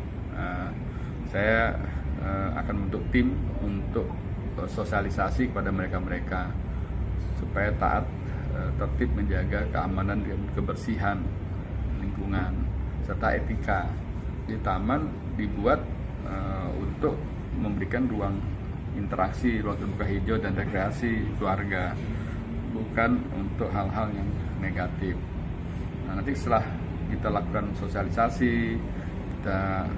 Saya akan membentuk tim untuk sosialisasi kepada mereka-mereka supaya taat, tertib menjaga keamanan dan kebersihan lingkungan serta etika. Di taman dibuat untuk memberikan ruang interaksi, ruang terbuka hijau dan rekreasi keluarga, bukan untuk hal-hal yang negatif. Nah, nanti setelah kita lakukan sosialisasi, kita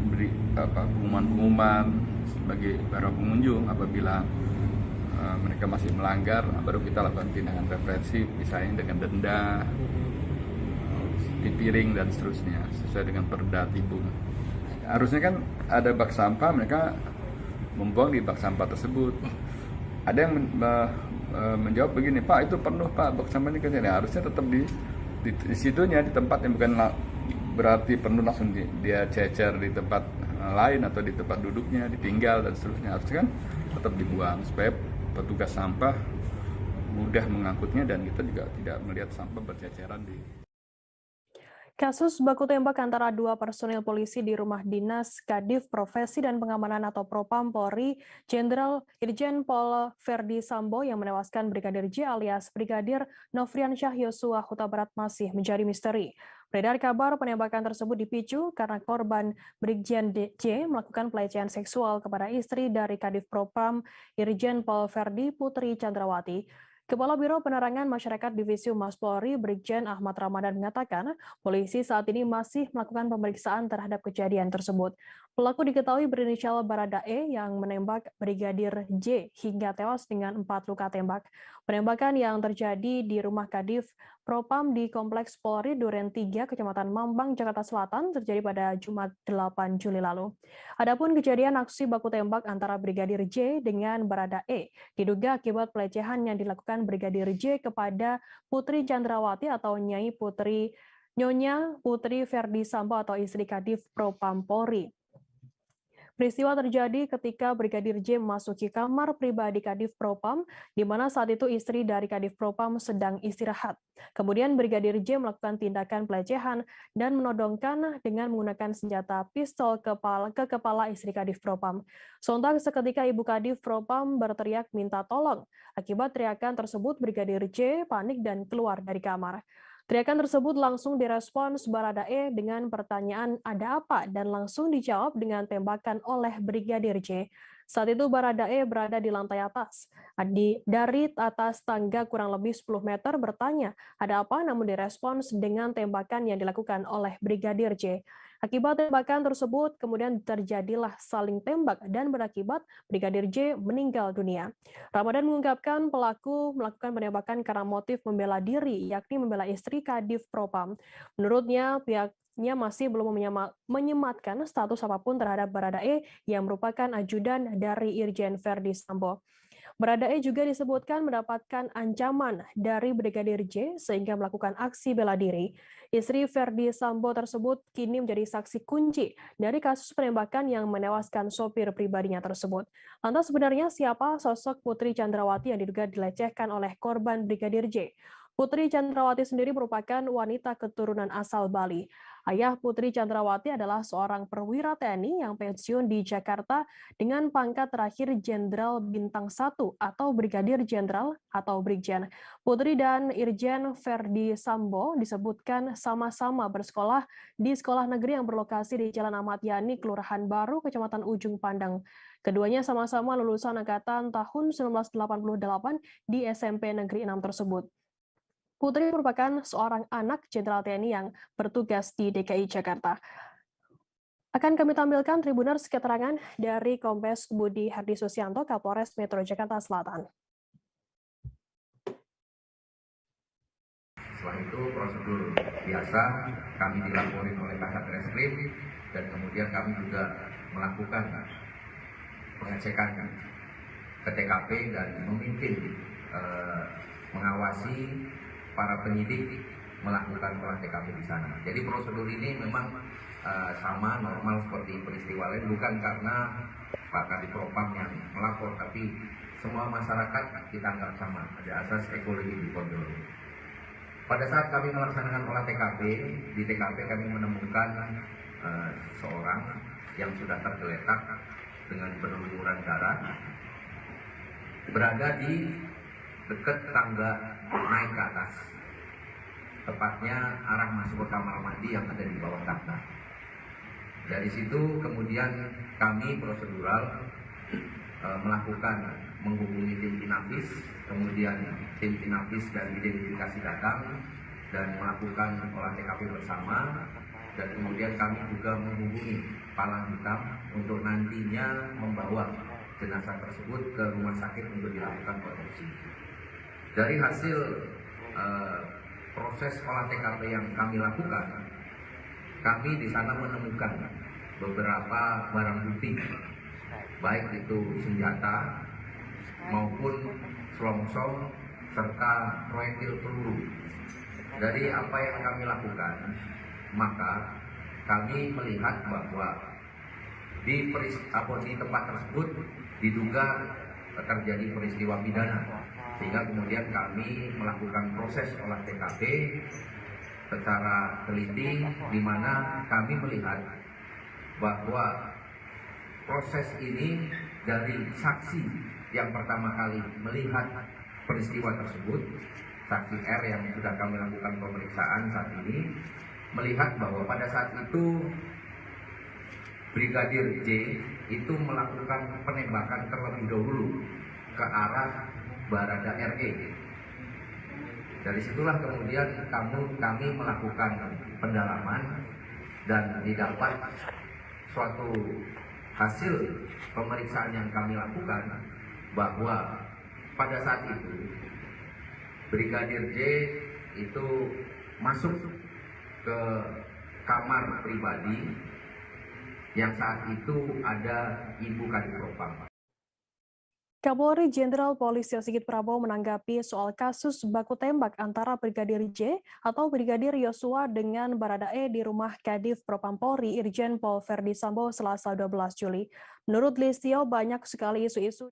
beri pengumuman sebagai para pengunjung apabila mereka masih melanggar, baru kita lakukan tindakan represif, misalnya dengan denda, dipiring dan seterusnya, sesuai dengan Perda Tibum. Harusnya kan ada bak sampah, mereka membuang di bak sampah tersebut. Ada yang menjawab begini, Pak itu penuh Pak, bak sampah ini kan ya, harusnya tetap di situnya, di tempat yang bukan berarti penuh langsung dia cecer di tempat lain atau di tempat duduknya, ditinggal dan seterusnya. Harusnya kan tetap dibuang supaya petugas sampah mudah mengangkutnya dan kita juga tidak melihat sampah berceceran di. Kasus baku tembak antara dua personil polisi di rumah dinas Kadif Profesi dan Pengamanan atau Propam Polri, Jenderal Irjen Pol Verdi Sambo yang menewaskan Brigadir J alias Brigadir Nofriansyah Yosua Huta Barat masih menjadi misteri. Beredar kabar penembakan tersebut dipicu karena korban Brigjen J melakukan pelecehan seksual kepada istri dari Kadif Propam Irjen Pol Verdi Putri Chandrawati. Kepala Biro Penerangan Masyarakat Divisi Humas Polri, Brigjen Ahmad Ramadan mengatakan, polisi saat ini masih melakukan pemeriksaan terhadap kejadian tersebut. Pelaku diketahui berinisial Baradae yang menembak Brigadir J hingga tewas dengan 4 luka tembak. Penembakan yang terjadi di rumah Kadif Propam di Kompleks Polri Duren 3, Kecamatan Mampang, Jakarta Selatan terjadi pada Jumat 8 Juli lalu. Adapun kejadian aksi baku tembak antara Brigadir J dengan Baradae diduga akibat pelecehan yang dilakukan Brigadir J kepada Putri Chandrawati atau Nyonya Putri Verdi Sambo atau istri Kadif Propam Polri. Peristiwa terjadi ketika Brigadir J memasuki kamar pribadi Kadif Propam, di mana saat itu istri dari Kadif Propam sedang istirahat. Kemudian Brigadir J melakukan tindakan pelecehan dan menodongkan dengan menggunakan senjata pistol ke kepala istri Kadif Propam. Sontak seketika ibu Kadif Propam berteriak minta tolong. Akibat teriakan tersebut, Brigadir J panik dan keluar dari kamar. Teriakan tersebut langsung direspons Baradae dengan pertanyaan ada apa dan langsung dijawab dengan tembakan oleh Brigadir J. Saat itu Baradae berada di lantai atas. Dari atas tangga kurang lebih 10 meter bertanya ada apa namun direspons dengan tembakan yang dilakukan oleh Brigadir J. Akibat tembakan tersebut kemudian terjadilah saling tembak dan berakibat Brigadir J meninggal dunia. Ramadan mengungkapkan pelaku melakukan penembakan karena motif membela diri, yakni membela istri Kadif Propam. Menurutnya, pihaknya masih belum menyematkan status apapun terhadap Baradae yang merupakan ajudan dari Irjen Verdi Sambo. Baradae juga disebutkan mendapatkan ancaman dari Brigadir J sehingga melakukan aksi bela diri. Istri Verdi Sambo tersebut kini menjadi saksi kunci dari kasus penembakan yang menewaskan sopir pribadinya tersebut. Lantas sebenarnya siapa sosok Putri Chandrawati yang diduga dilecehkan oleh korban Brigadir J? Putri Chandrawati sendiri merupakan wanita keturunan asal Bali. Ayah Putri Chandrawati adalah seorang perwira TNI yang pensiun di Jakarta dengan pangkat terakhir Jenderal Bintang 1 atau Brigadir Jenderal atau Brigjen. Putri dan Irjen Verdi Sambo disebutkan sama-sama bersekolah di sekolah negeri yang berlokasi di Jalan Ahmad Yani, Kelurahan Baru, Kecamatan Ujung Pandang. Keduanya sama-sama lulusan angkatan tahun 1988 di SMP Negeri 6 tersebut. Putri merupakan seorang anak Jenderal TNI yang bertugas di DKI Jakarta. Akan kami tampilkan Tribuners keterangan dari Kombes Budi Hardi Susianto, Kapolres Metro Jakarta Selatan. Setelah itu prosedur biasa kami dilaporin oleh Kasat Reskrim dan kemudian kami juga melakukan pengecekan ke TKP dan memimpin mengawasi para penyidik melakukan olah TKP di sana. Jadi prosedur ini memang sama normal seperti peristiwa lain, bukan karena Pak Kadif Propam yang melapor, tapi semua masyarakat kita anggap sama, ada asas ekologi di koridor. Pada saat kami melaksanakan olah TKP, di TKP kami menemukan seorang yang sudah tergeletak dengan berlumuran darah, berada di dekat tangga naik ke atas, tepatnya arah masuk ke kamar mandi yang ada di bawah tangga. Dari situ kemudian kami prosedural melakukan menghubungi tim Inafis, kemudian tim Inafis dan identifikasi datang dan melakukan olah TKP bersama, dan kemudian kami juga menghubungi Palang Hitam untuk nantinya membawa jenazah tersebut ke rumah sakit untuk dilakukan otopsi. Dari hasil proses olah TKP yang kami lakukan, kami di sana menemukan beberapa barang bukti, baik itu senjata maupun selongsong serta proyektil peluru. Dari apa yang kami lakukan, maka kami melihat bahwa di tempat tersebut diduga terjadi peristiwa pidana, sehingga kemudian kami melakukan proses olah TKP secara teliti, di mana kami melihat bahwa proses ini dari saksi yang pertama kali melihat peristiwa tersebut, saksi R yang sudah kami lakukan pemeriksaan saat ini, melihat bahwa pada saat itu Brigadir J itu melakukan penembakan terlebih dahulu ke arah Barada RE. Dari situlah kemudian kami melakukan pendalaman dan didapat suatu hasil pemeriksaan yang kami lakukan bahwa pada saat itu Brigadir J itu masuk ke kamar pribadi yang saat itu ada Ibu Kadif Propam. Kapolri Jenderal Polisi Sigit Prabowo menanggapi soal kasus baku tembak antara Brigadir J atau Brigadir Yosua dengan Baradae di rumah Kadif Propam Polri Irjen Pol Verdi Sambo Selasa 12 Juli. Menurut Listio, banyak sekali isu-isu